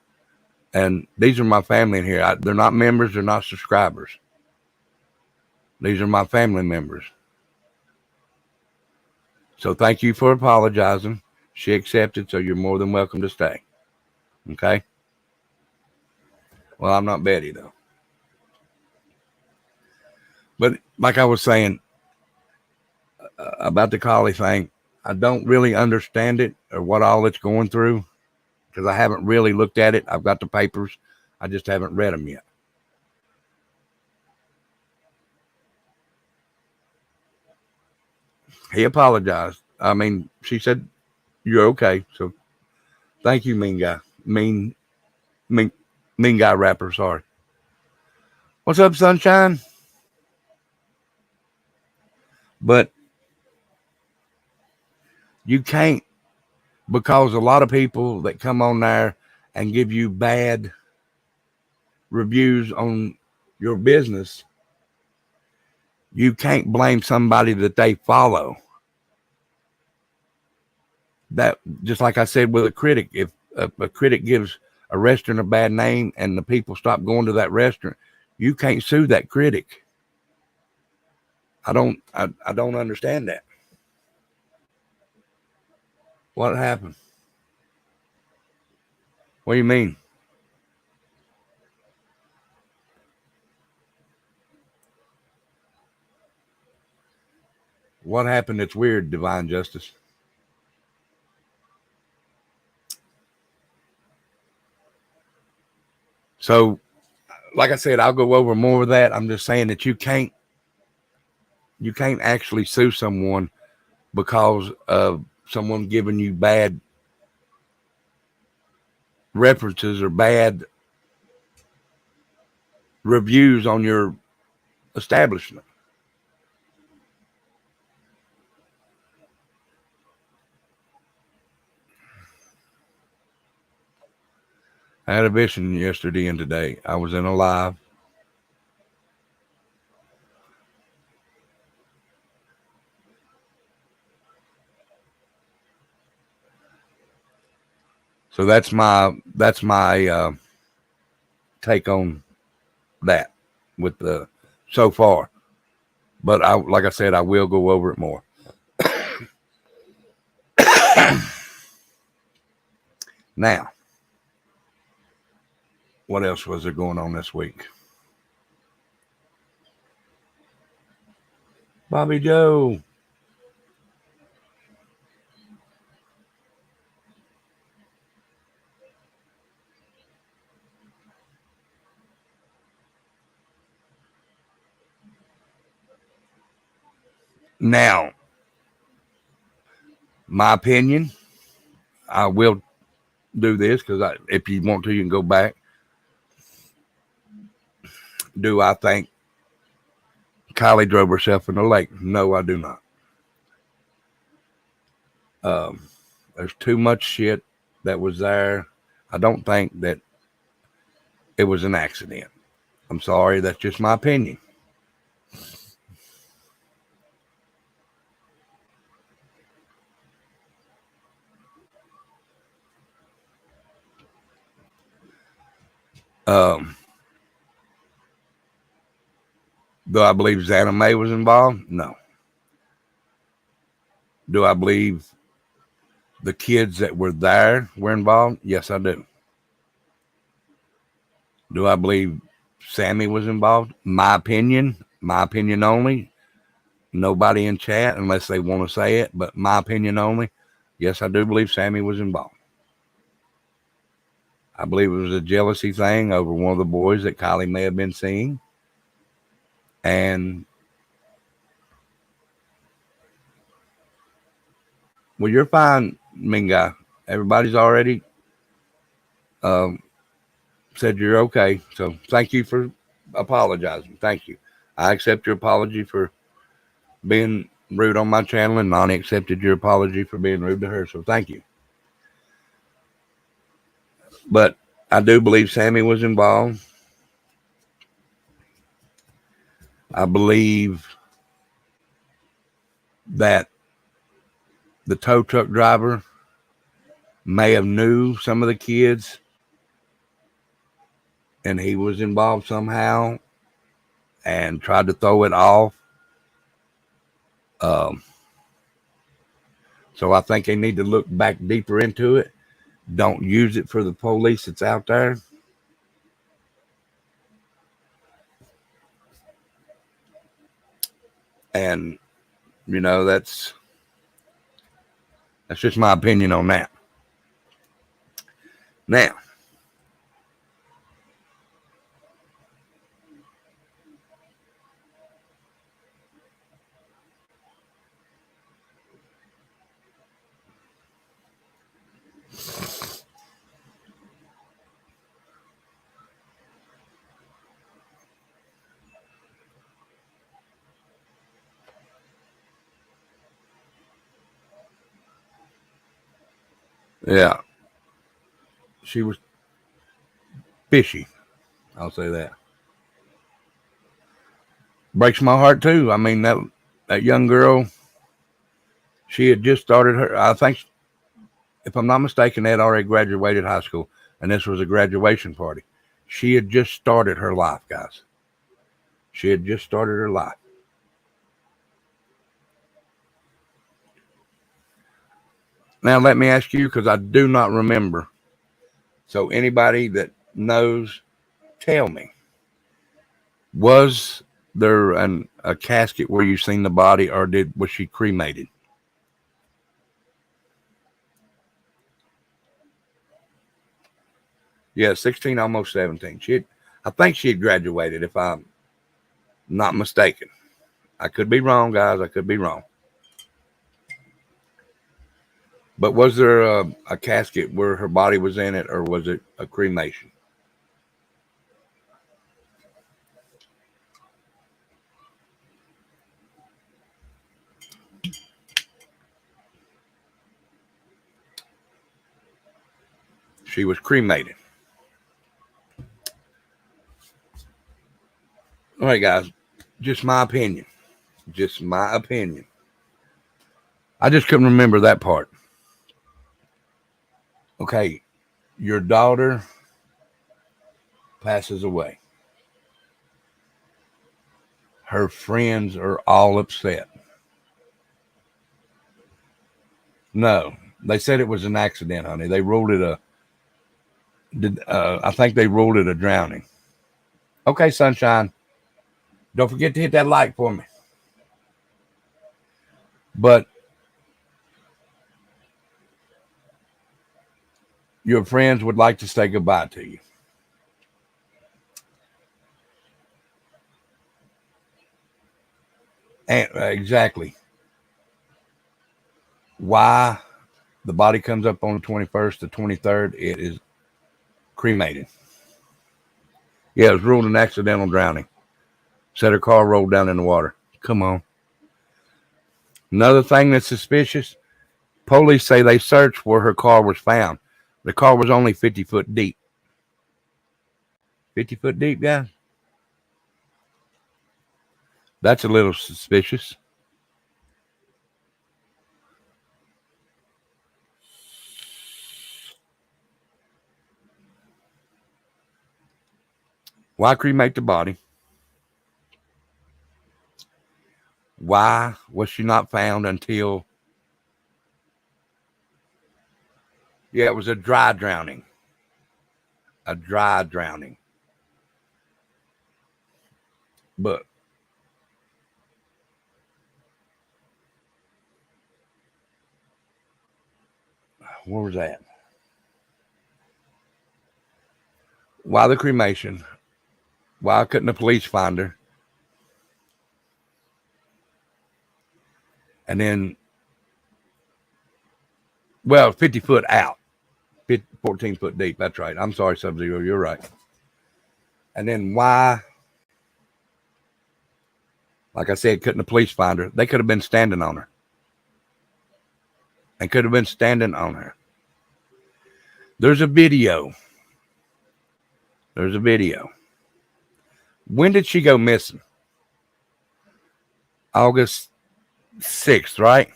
And these are my family in here. They're not members. They're not subscribers. These are my family members. So thank you for apologizing. She accepted, so you're more than welcome to stay. Okay? Well, I'm not Betty, though. But like I was saying about the collie thing, I don't really understand it or what all it's going through because I haven't really looked at it. I've got the papers. I just haven't read them yet. He apologized. I mean, she said, "You're okay." So thank you, mean guy. Mean, mean guy rapper. Sorry. What's up, sunshine? But you can't, because a lot of people that come on there and give you bad reviews on your business, you can't blame somebody that they follow. That, just like I said with a critic, if a critic gives a restaurant a bad name and the people stop going to that restaurant, you can't sue that critic. I don't understand that. What happened? What do you mean? What happened that's weird, Divine Justice? So, like I said, I'll go over more of that. I'm just saying that you can't actually sue someone because of someone giving you bad references or bad reviews on your establishment. I had a vision yesterday and today. I was in a live. So that's my take on that with the so far. But like I said, I will go over it more. Now, what else was there going on this week? Bobby Joe. Now, my opinion, I will do this because if you want to, you can go back. Do I think Kylie drove herself in the lake? No, I do not. There's too much shit that was there. I don't think that it was an accident. I'm sorry, that's just my opinion. Um, do I believe Xana May was involved? No. Do I believe the kids that were there were involved? Yes, I do. Do I believe Sammy was involved? My opinion only. Nobody in chat unless they want to say it, but my opinion only. Yes, I do believe Sammy was involved. I believe it was a jealousy thing over one of the boys that Kylie may have been seeing. And well, you're fine, mean guy. Everybody's already said you're okay. So thank you for apologizing. Thank you. I accept your apology for being rude on my channel, and Nani accepted your apology for being rude to her. So thank you. But I do believe Sammy was involved. I believe that the tow truck driver may have knew some of the kids and he was involved somehow and tried to throw it off. Um, so I think they need to look back deeper into it. Don't use it for the police that's out there. And, that's That's just my opinion on that. Now, yeah, she was fishy. I'll say that. Breaks my heart too. I mean, that young girl, she had just started her. I think, if I'm not mistaken, they had already graduated high school, and this was a graduation party. She had just started her life, guys. She had just started her life. Now, let me ask you, because I do not remember. So, anybody that knows, tell me. Was there a casket where you seen the body, or was she cremated? Yeah, 16, almost 17. I think she had graduated, if I'm not mistaken. I could be wrong, guys. I could be wrong. But was there a casket where her body was in it, or was it a cremation? She was cremated. All right, guys. Just my opinion. Just my opinion. I just couldn't remember that part. Okay, your daughter passes away. Her friends are all upset. No, they said it was an accident, honey. They ruled it I think they ruled it a drowning. Okay, sunshine. Don't forget to hit that like for me. But your friends would like to say goodbye to you. And exactly. Why the body comes up on the 21st, the 23rd, it is cremated. Yeah, it was ruled an accidental drowning. Said her car rolled down in the water. Come on. Another thing that's suspicious, police say they searched where her car was found. The car was only 50 foot deep. 50 foot deep, guys? That's a little suspicious. Why cremate the body? Why was she not found until... Yeah, it was a dry drowning. A dry drowning. But where was that? Why the cremation? Why couldn't the police find her? And then, well, 50 foot out, 14 foot deep. That's right. I'm sorry, Sub-Zero. You're right. And then why, like I said, couldn't the police find her? They could have been standing on her. They could have been standing on her. There's a video. There's a video. When did she go missing? August 6th, right?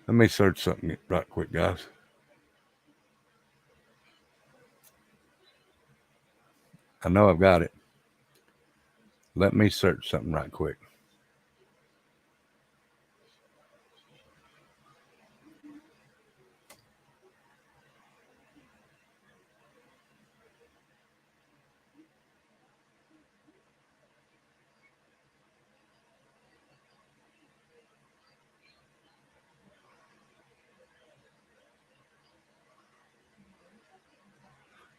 Let me search something right quick, guys. I know I've got it. Let me search something right quick.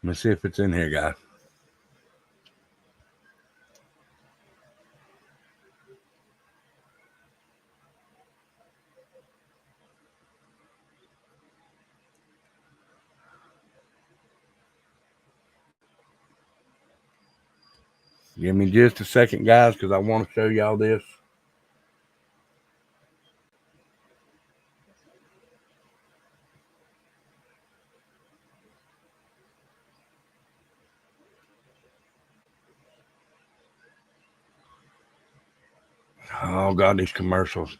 Let me see if it's in here, guys. Give me just a second, guys, because I want to show y'all this. Oh, God, these commercials.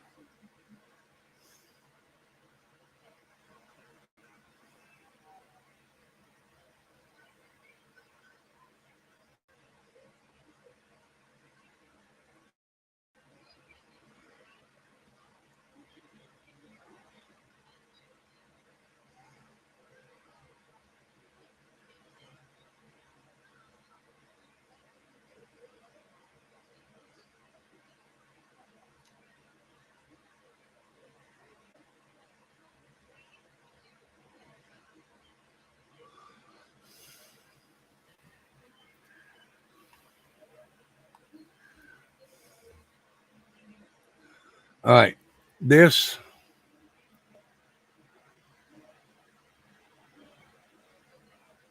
All right. This.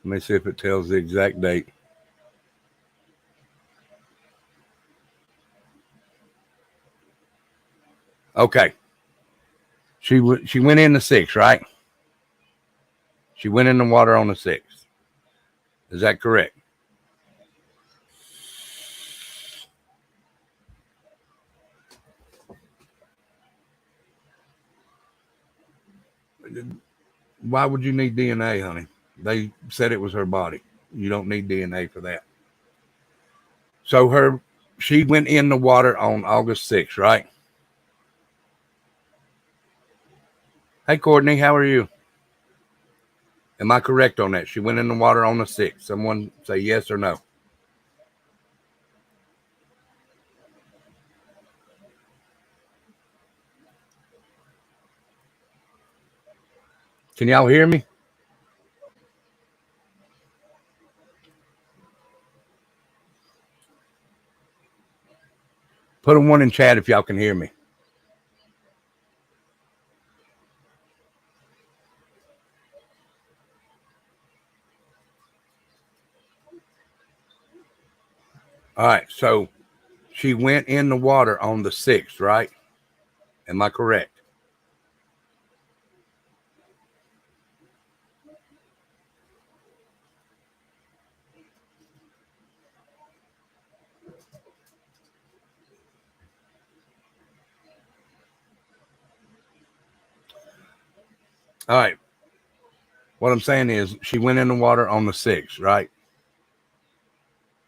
Let me see if it tells the exact date. Okay. She went in the 6th, right? She went in the water on the 6th. Is that correct? Why would you need DNA, honey? They said it was her body. You don't need DNA for that. So she went in the water on August 6th, right? Hey, Courtney, how are you? Am I correct on that? She went in the water on the 6th. Someone say yes or no. Can y'all hear me? Put a 1 in chat if y'all can hear me. All right, so she went in the water on the 6th, right? Am I correct? All right. What I'm saying is she went in the water on the 6th, right?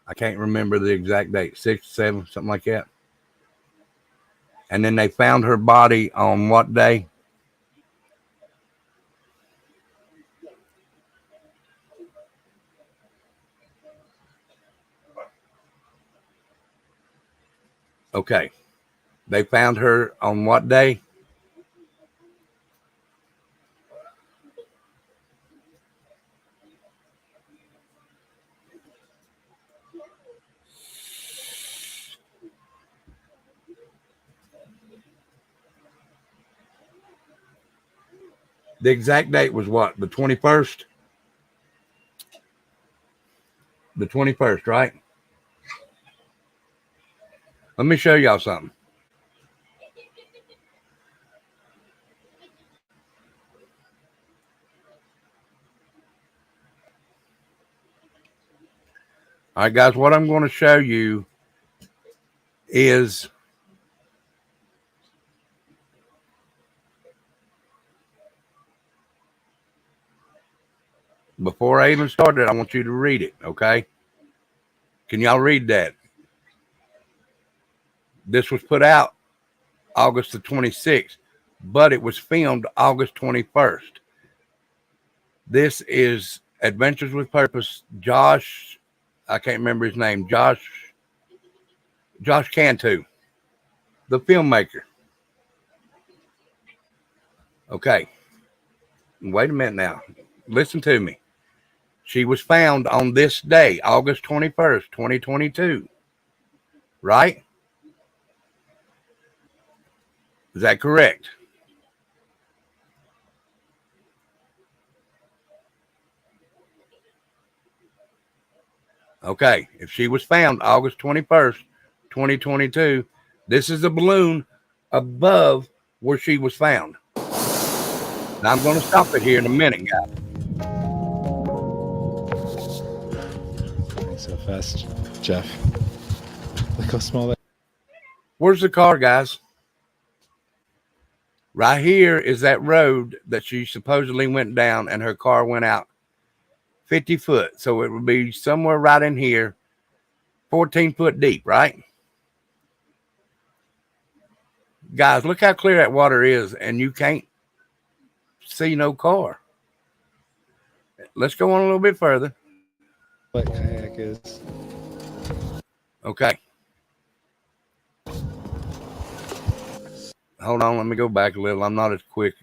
I can't remember the exact date, 6th, 7th, something like that. And then they found her body on what day? Okay. They found her on what day? The exact date was what? The 21st? The 21st, right? Let me show y'all something. All right, guys, what I'm going to show you is before I even started, I want you to read it, okay? Can y'all read that? This was put out August the 26th, but it was filmed August 21st. This is Adventures with Purpose. Josh, I can't remember his name. Josh Cantu, the filmmaker. Okay. Wait a minute now. Listen to me. She was found on this day, August 21st, 2022. Right? Is that correct? Okay. If she was found August 21st, 2022, this is the balloon above where she was found. Now I'm going to stop it here in a minute, guys. Going so fast, Jeff. Look how small that. Where's the car, guys? Right here is that road that she supposedly went down and her car went out 50 foot. So it would be somewhere right in here, 14 foot deep, right? Guys, look how clear that water is, and you can't see no car. Let's go on a little bit further. What kayak is? Okay. Hold on, let me go back a little. I'm not as quick.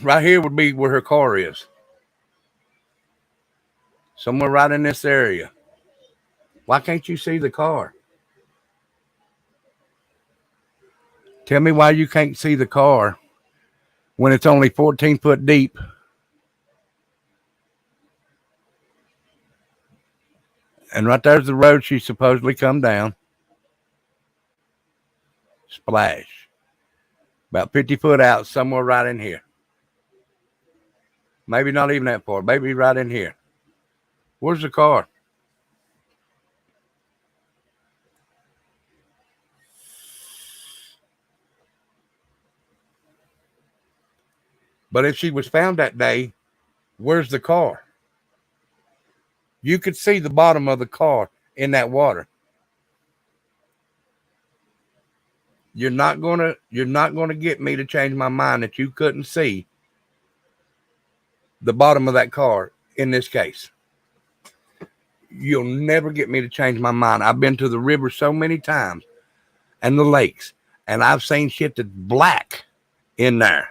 Right here would be where her car is. Somewhere right in this area. Why can't you see the car? Tell me why you can't see the car when it's only 14 foot deep. And right there's the road she supposedly come down. Splash. About 50 foot out, somewhere right in here. Maybe not even that far. Maybe right in here. Where's the car? But if she was found that day, where's the car? You could see the bottom of the car in that water. You're not gonna get me to change my mind that you couldn't see the bottom of that car in this case. You'll never get me to change my mind. I've been to the river so many times and the lakes, and I've seen shit that's black in there.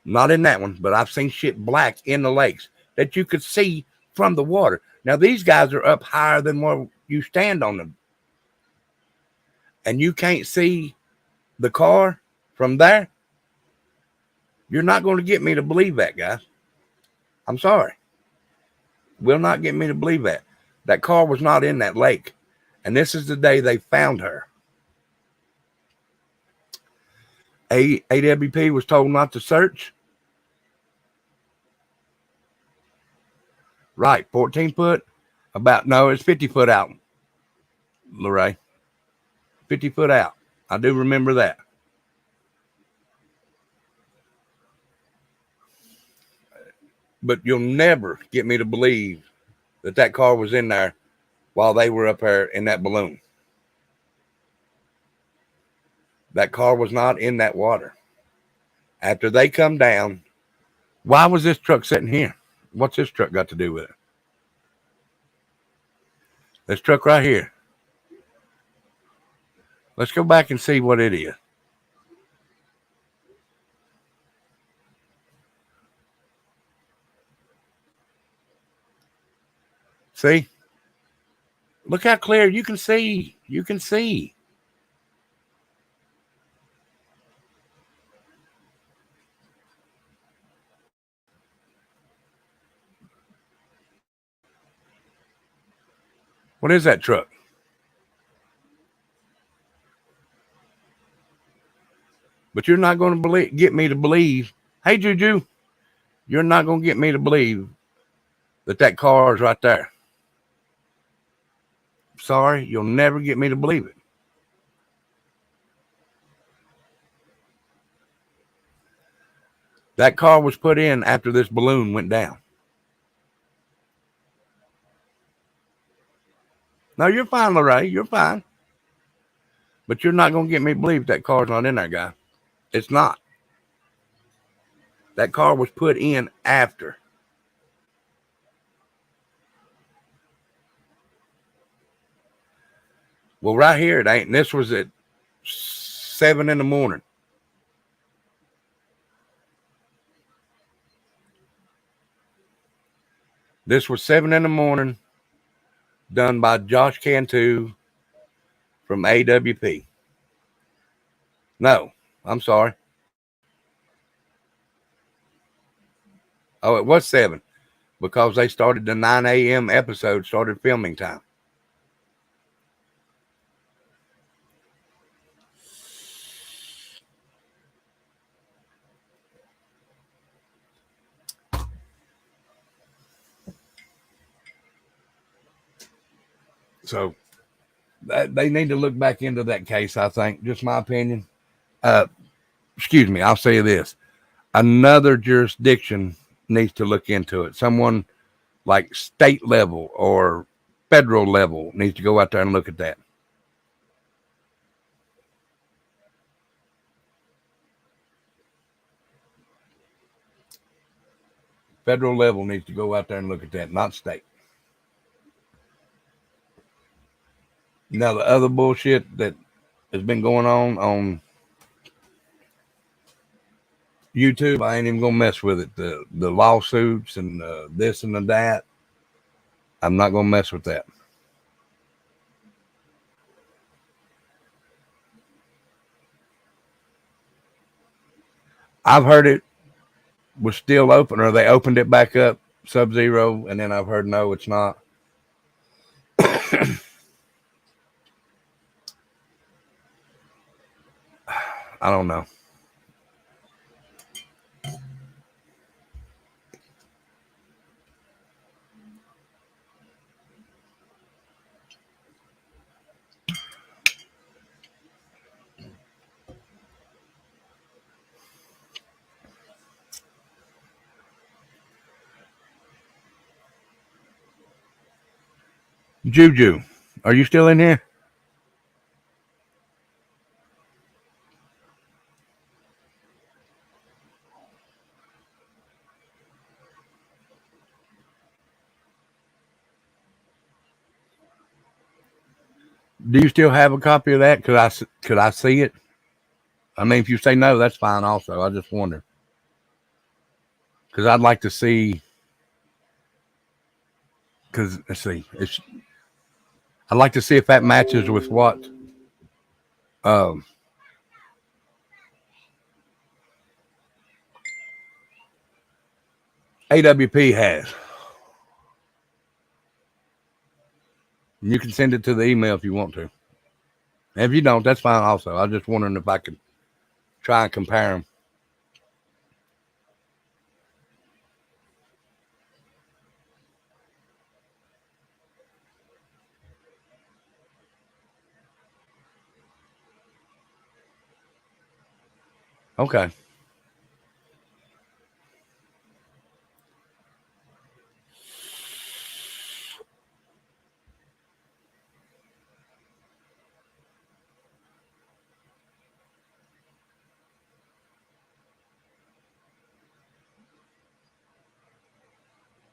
Not in that one, but I've seen shit black in the lakes that you could see from the water. Now, these guys are up higher than where you stand on them. And you can't see the car from there. You're not going to get me to believe that, guys. I'm sorry. Will not get me to believe that. That car was not in that lake. And this is the day they found her. AWP was told not to search. Right, 14 foot. It's 50 foot out, Lorraine. 50 foot out. I do remember that. But you'll never get me to believe that that car was in there while they were up there in that balloon. That car was not in that water. After they come down, why was this truck sitting here? What's this truck got to do with it? This truck right here. Let's go back and see what it is. See? Look how clear you can see. You can see. What is that truck? But you're not going to get me to believe. Hey, Juju, you're not going to get me to believe that car is right there. Sorry, you'll never get me to believe it. That car was put in after this balloon went down. No, you're fine, Lorraine. You're fine. But you're not going to get me to believe that car's not in there, guy. It's not. That car was put in after. Well, right here it ain't. And this was at 7 in the morning. This was 7 in the morning, done by Josh Cantu from AWP. No, I'm sorry. Oh, it was 7 because they started the 9 a.m. episode, started filming time. So they need to look back into that case, I think. Just my opinion. Excuse me, I'll say this. Another jurisdiction needs to look into it. Someone like state level or federal level needs to go out there and look at that. Federal level needs to go out there and look at that, not state. Now, the other bullshit that has been going on YouTube, I ain't even gonna mess with it. The lawsuits and this and the that, I'm not gonna mess with that. I've heard it was still open, or they opened it back up, Sub-Zero, and then I've heard no, it's not. I don't know. Juju, are you still in here? Do you still have a copy of that? Could I see it? I mean, if you say no, that's fine. Also, I just wonder because I'd like to see. Because let's see, I'd like to see if that matches with what AWP has. You can send it to the email if you want to. If you don't, that's fine. Also, I was just wondering if I could try and compare them. Okay.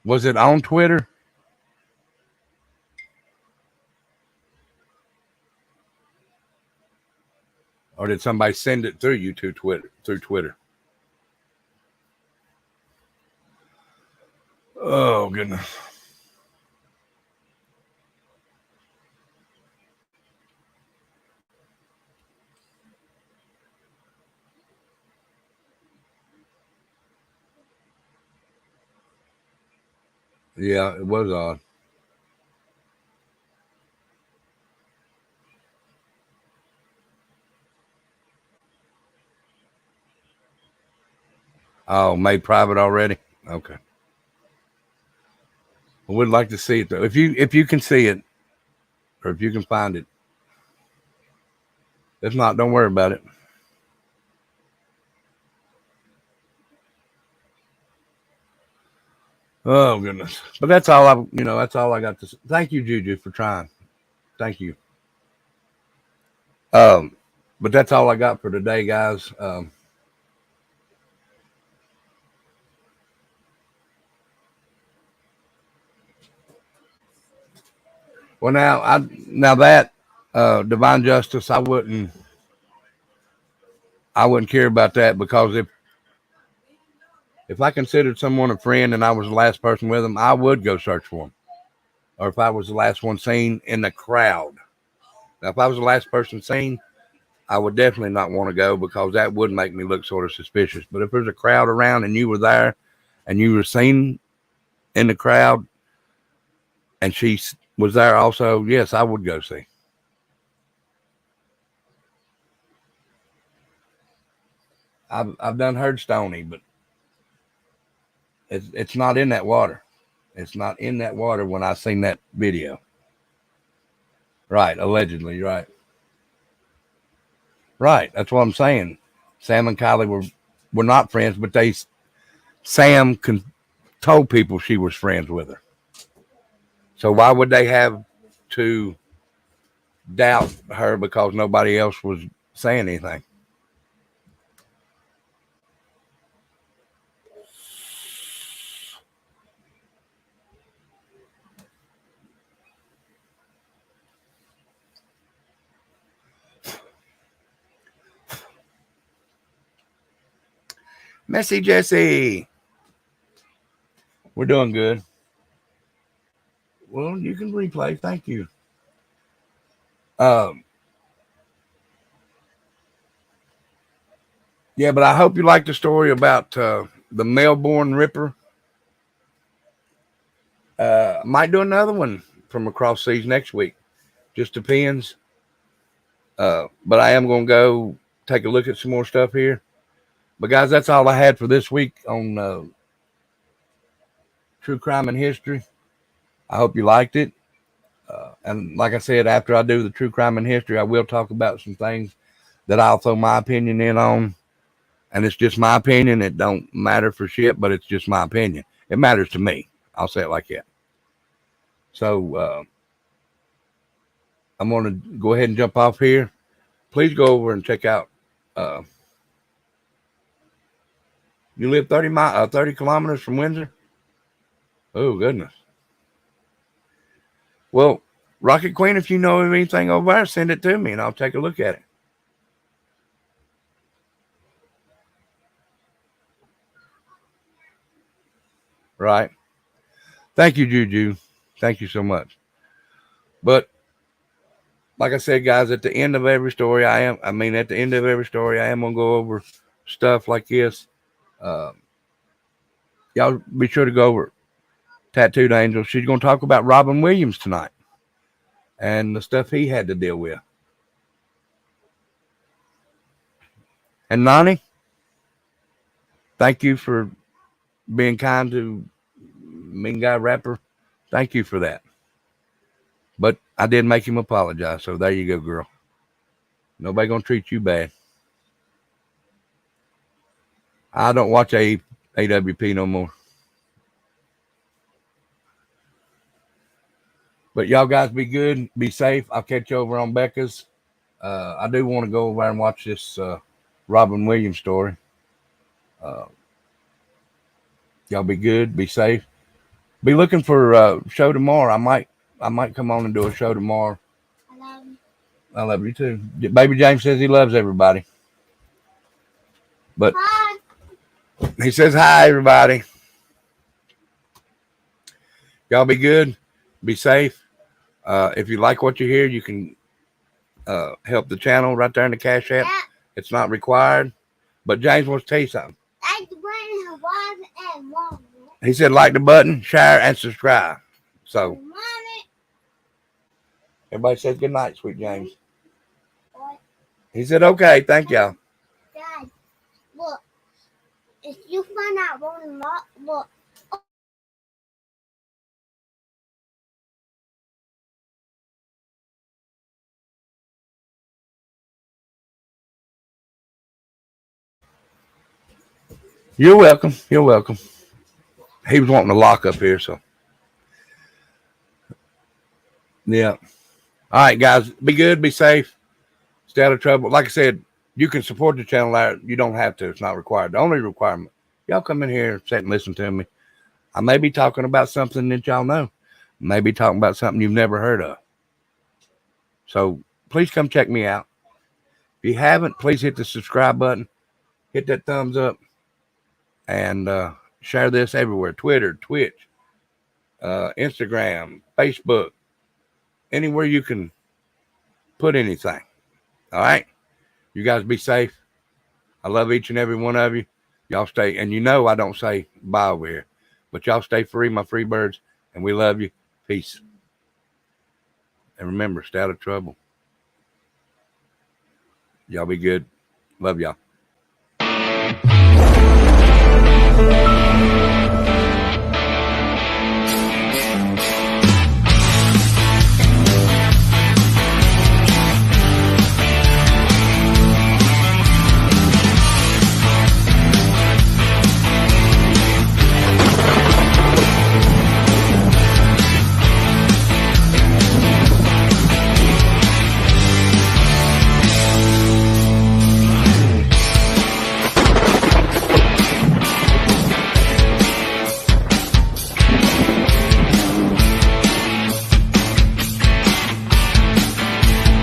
Was it on Twitter? Or did somebody send it through you to Twitter through Twitter? Oh goodness. Yeah, it was odd. Oh, made private already? Okay. Well, we'd like to see it though. If you can see it, or if you can find it. If not, don't worry about it. Oh goodness. But that's all that's all I got to say. Thank you, Juju, for trying. Thank you. But that's all I got for today, guys. Well, now that Divine justice, I wouldn't care about that, because if I considered someone a friend and I was the last person with them, I would go search for them. Or if I was the last one seen in the crowd. Now, if I was the last person seen, I would definitely not want to go, because that would make me look sort of suspicious. But if there's a crowd around and you were there and you were seen in the crowd and she was there also, yes, I would go see. I've done heard Stony, but it's not in that water. It's not in that water when I seen that video. Right, allegedly, right. Right, that's what I'm saying. Sam and Kylie were not friends, but Sam told people she was friends with her. So why would they have to doubt her because nobody else was saying anything? Messy Jesse. We're doing good. Well, you can replay. Thank you. Yeah, but I hope you like the story about the Melbourne Ripper. Might do another one from across seas next week. Just depends. But I am going to go take a look at some more stuff here. But guys, that's all I had for this week on True Crime and History. I hope you liked it. And like I said, after I do the True Crime and History, I will talk about some things that I'll throw my opinion in on. And it's just my opinion. It don't matter for shit, but it's just my opinion. It matters to me. I'll say it like that. So I'm going to go ahead and jump off here. Please go over and check out. You live 30 kilometers from Windsor? Oh, goodness. Well, Rocket Queen, if you know of anything over there, send it to me and I'll take a look at it. Right. Thank you, Juju. Thank you so much. But like I said, guys, at the end of every story, I am going to go over stuff like this. Y'all be sure to go over Tattooed Angel. She's going to talk about Robin Williams tonight and the stuff he had to deal with. And Nani, thank you for being kind to Mean Guy Rapper. Thank you for that. But I did make him apologize, so there you go, girl. Nobody gonna treat you bad. I don't watch AWP no more. But y'all guys be good, be safe. I'll catch you over on Becca's. I do want to go over and watch this Robin Williams story. Y'all be good, be safe. Be looking for a show tomorrow. I might come on and do a show tomorrow. I love you. I love you too. Baby James says he loves everybody. But Hi. he says hi, everybody. Y'all be good, be safe. If you like what you hear, you can help the channel right there in the Cash App. Yeah. It's not required. But James wants to tell you something. Like the button, Hawaii, and Mom. He said like the button, share, and subscribe. So Mommy. everybody says good night, sweet James. What? He said, okay, thank y'all. Dad, look. If you find out one lot, look. You're welcome. You're welcome. He was wanting to lock up here, so. Yeah. All right, guys. Be good. Be safe. Stay out of trouble. Like I said, you can support the channel. You don't have to. It's not required. The only requirement, y'all come in here, sit and listen to me. I may be talking about something that y'all know. Maybe talking about something you've never heard of. So please come check me out. If you haven't, please hit the subscribe button, hit that thumbs up, and share this everywhere. Twitter, Twitch, Instagram, Facebook, anywhere you can put anything. All right? You guys be safe. I love each and every one of you. Y'all stay, and you know I don't say bye over here, but y'all stay free, my free birds, and we love you. Peace. And remember, stay out of trouble. Y'all be good. Love y'all.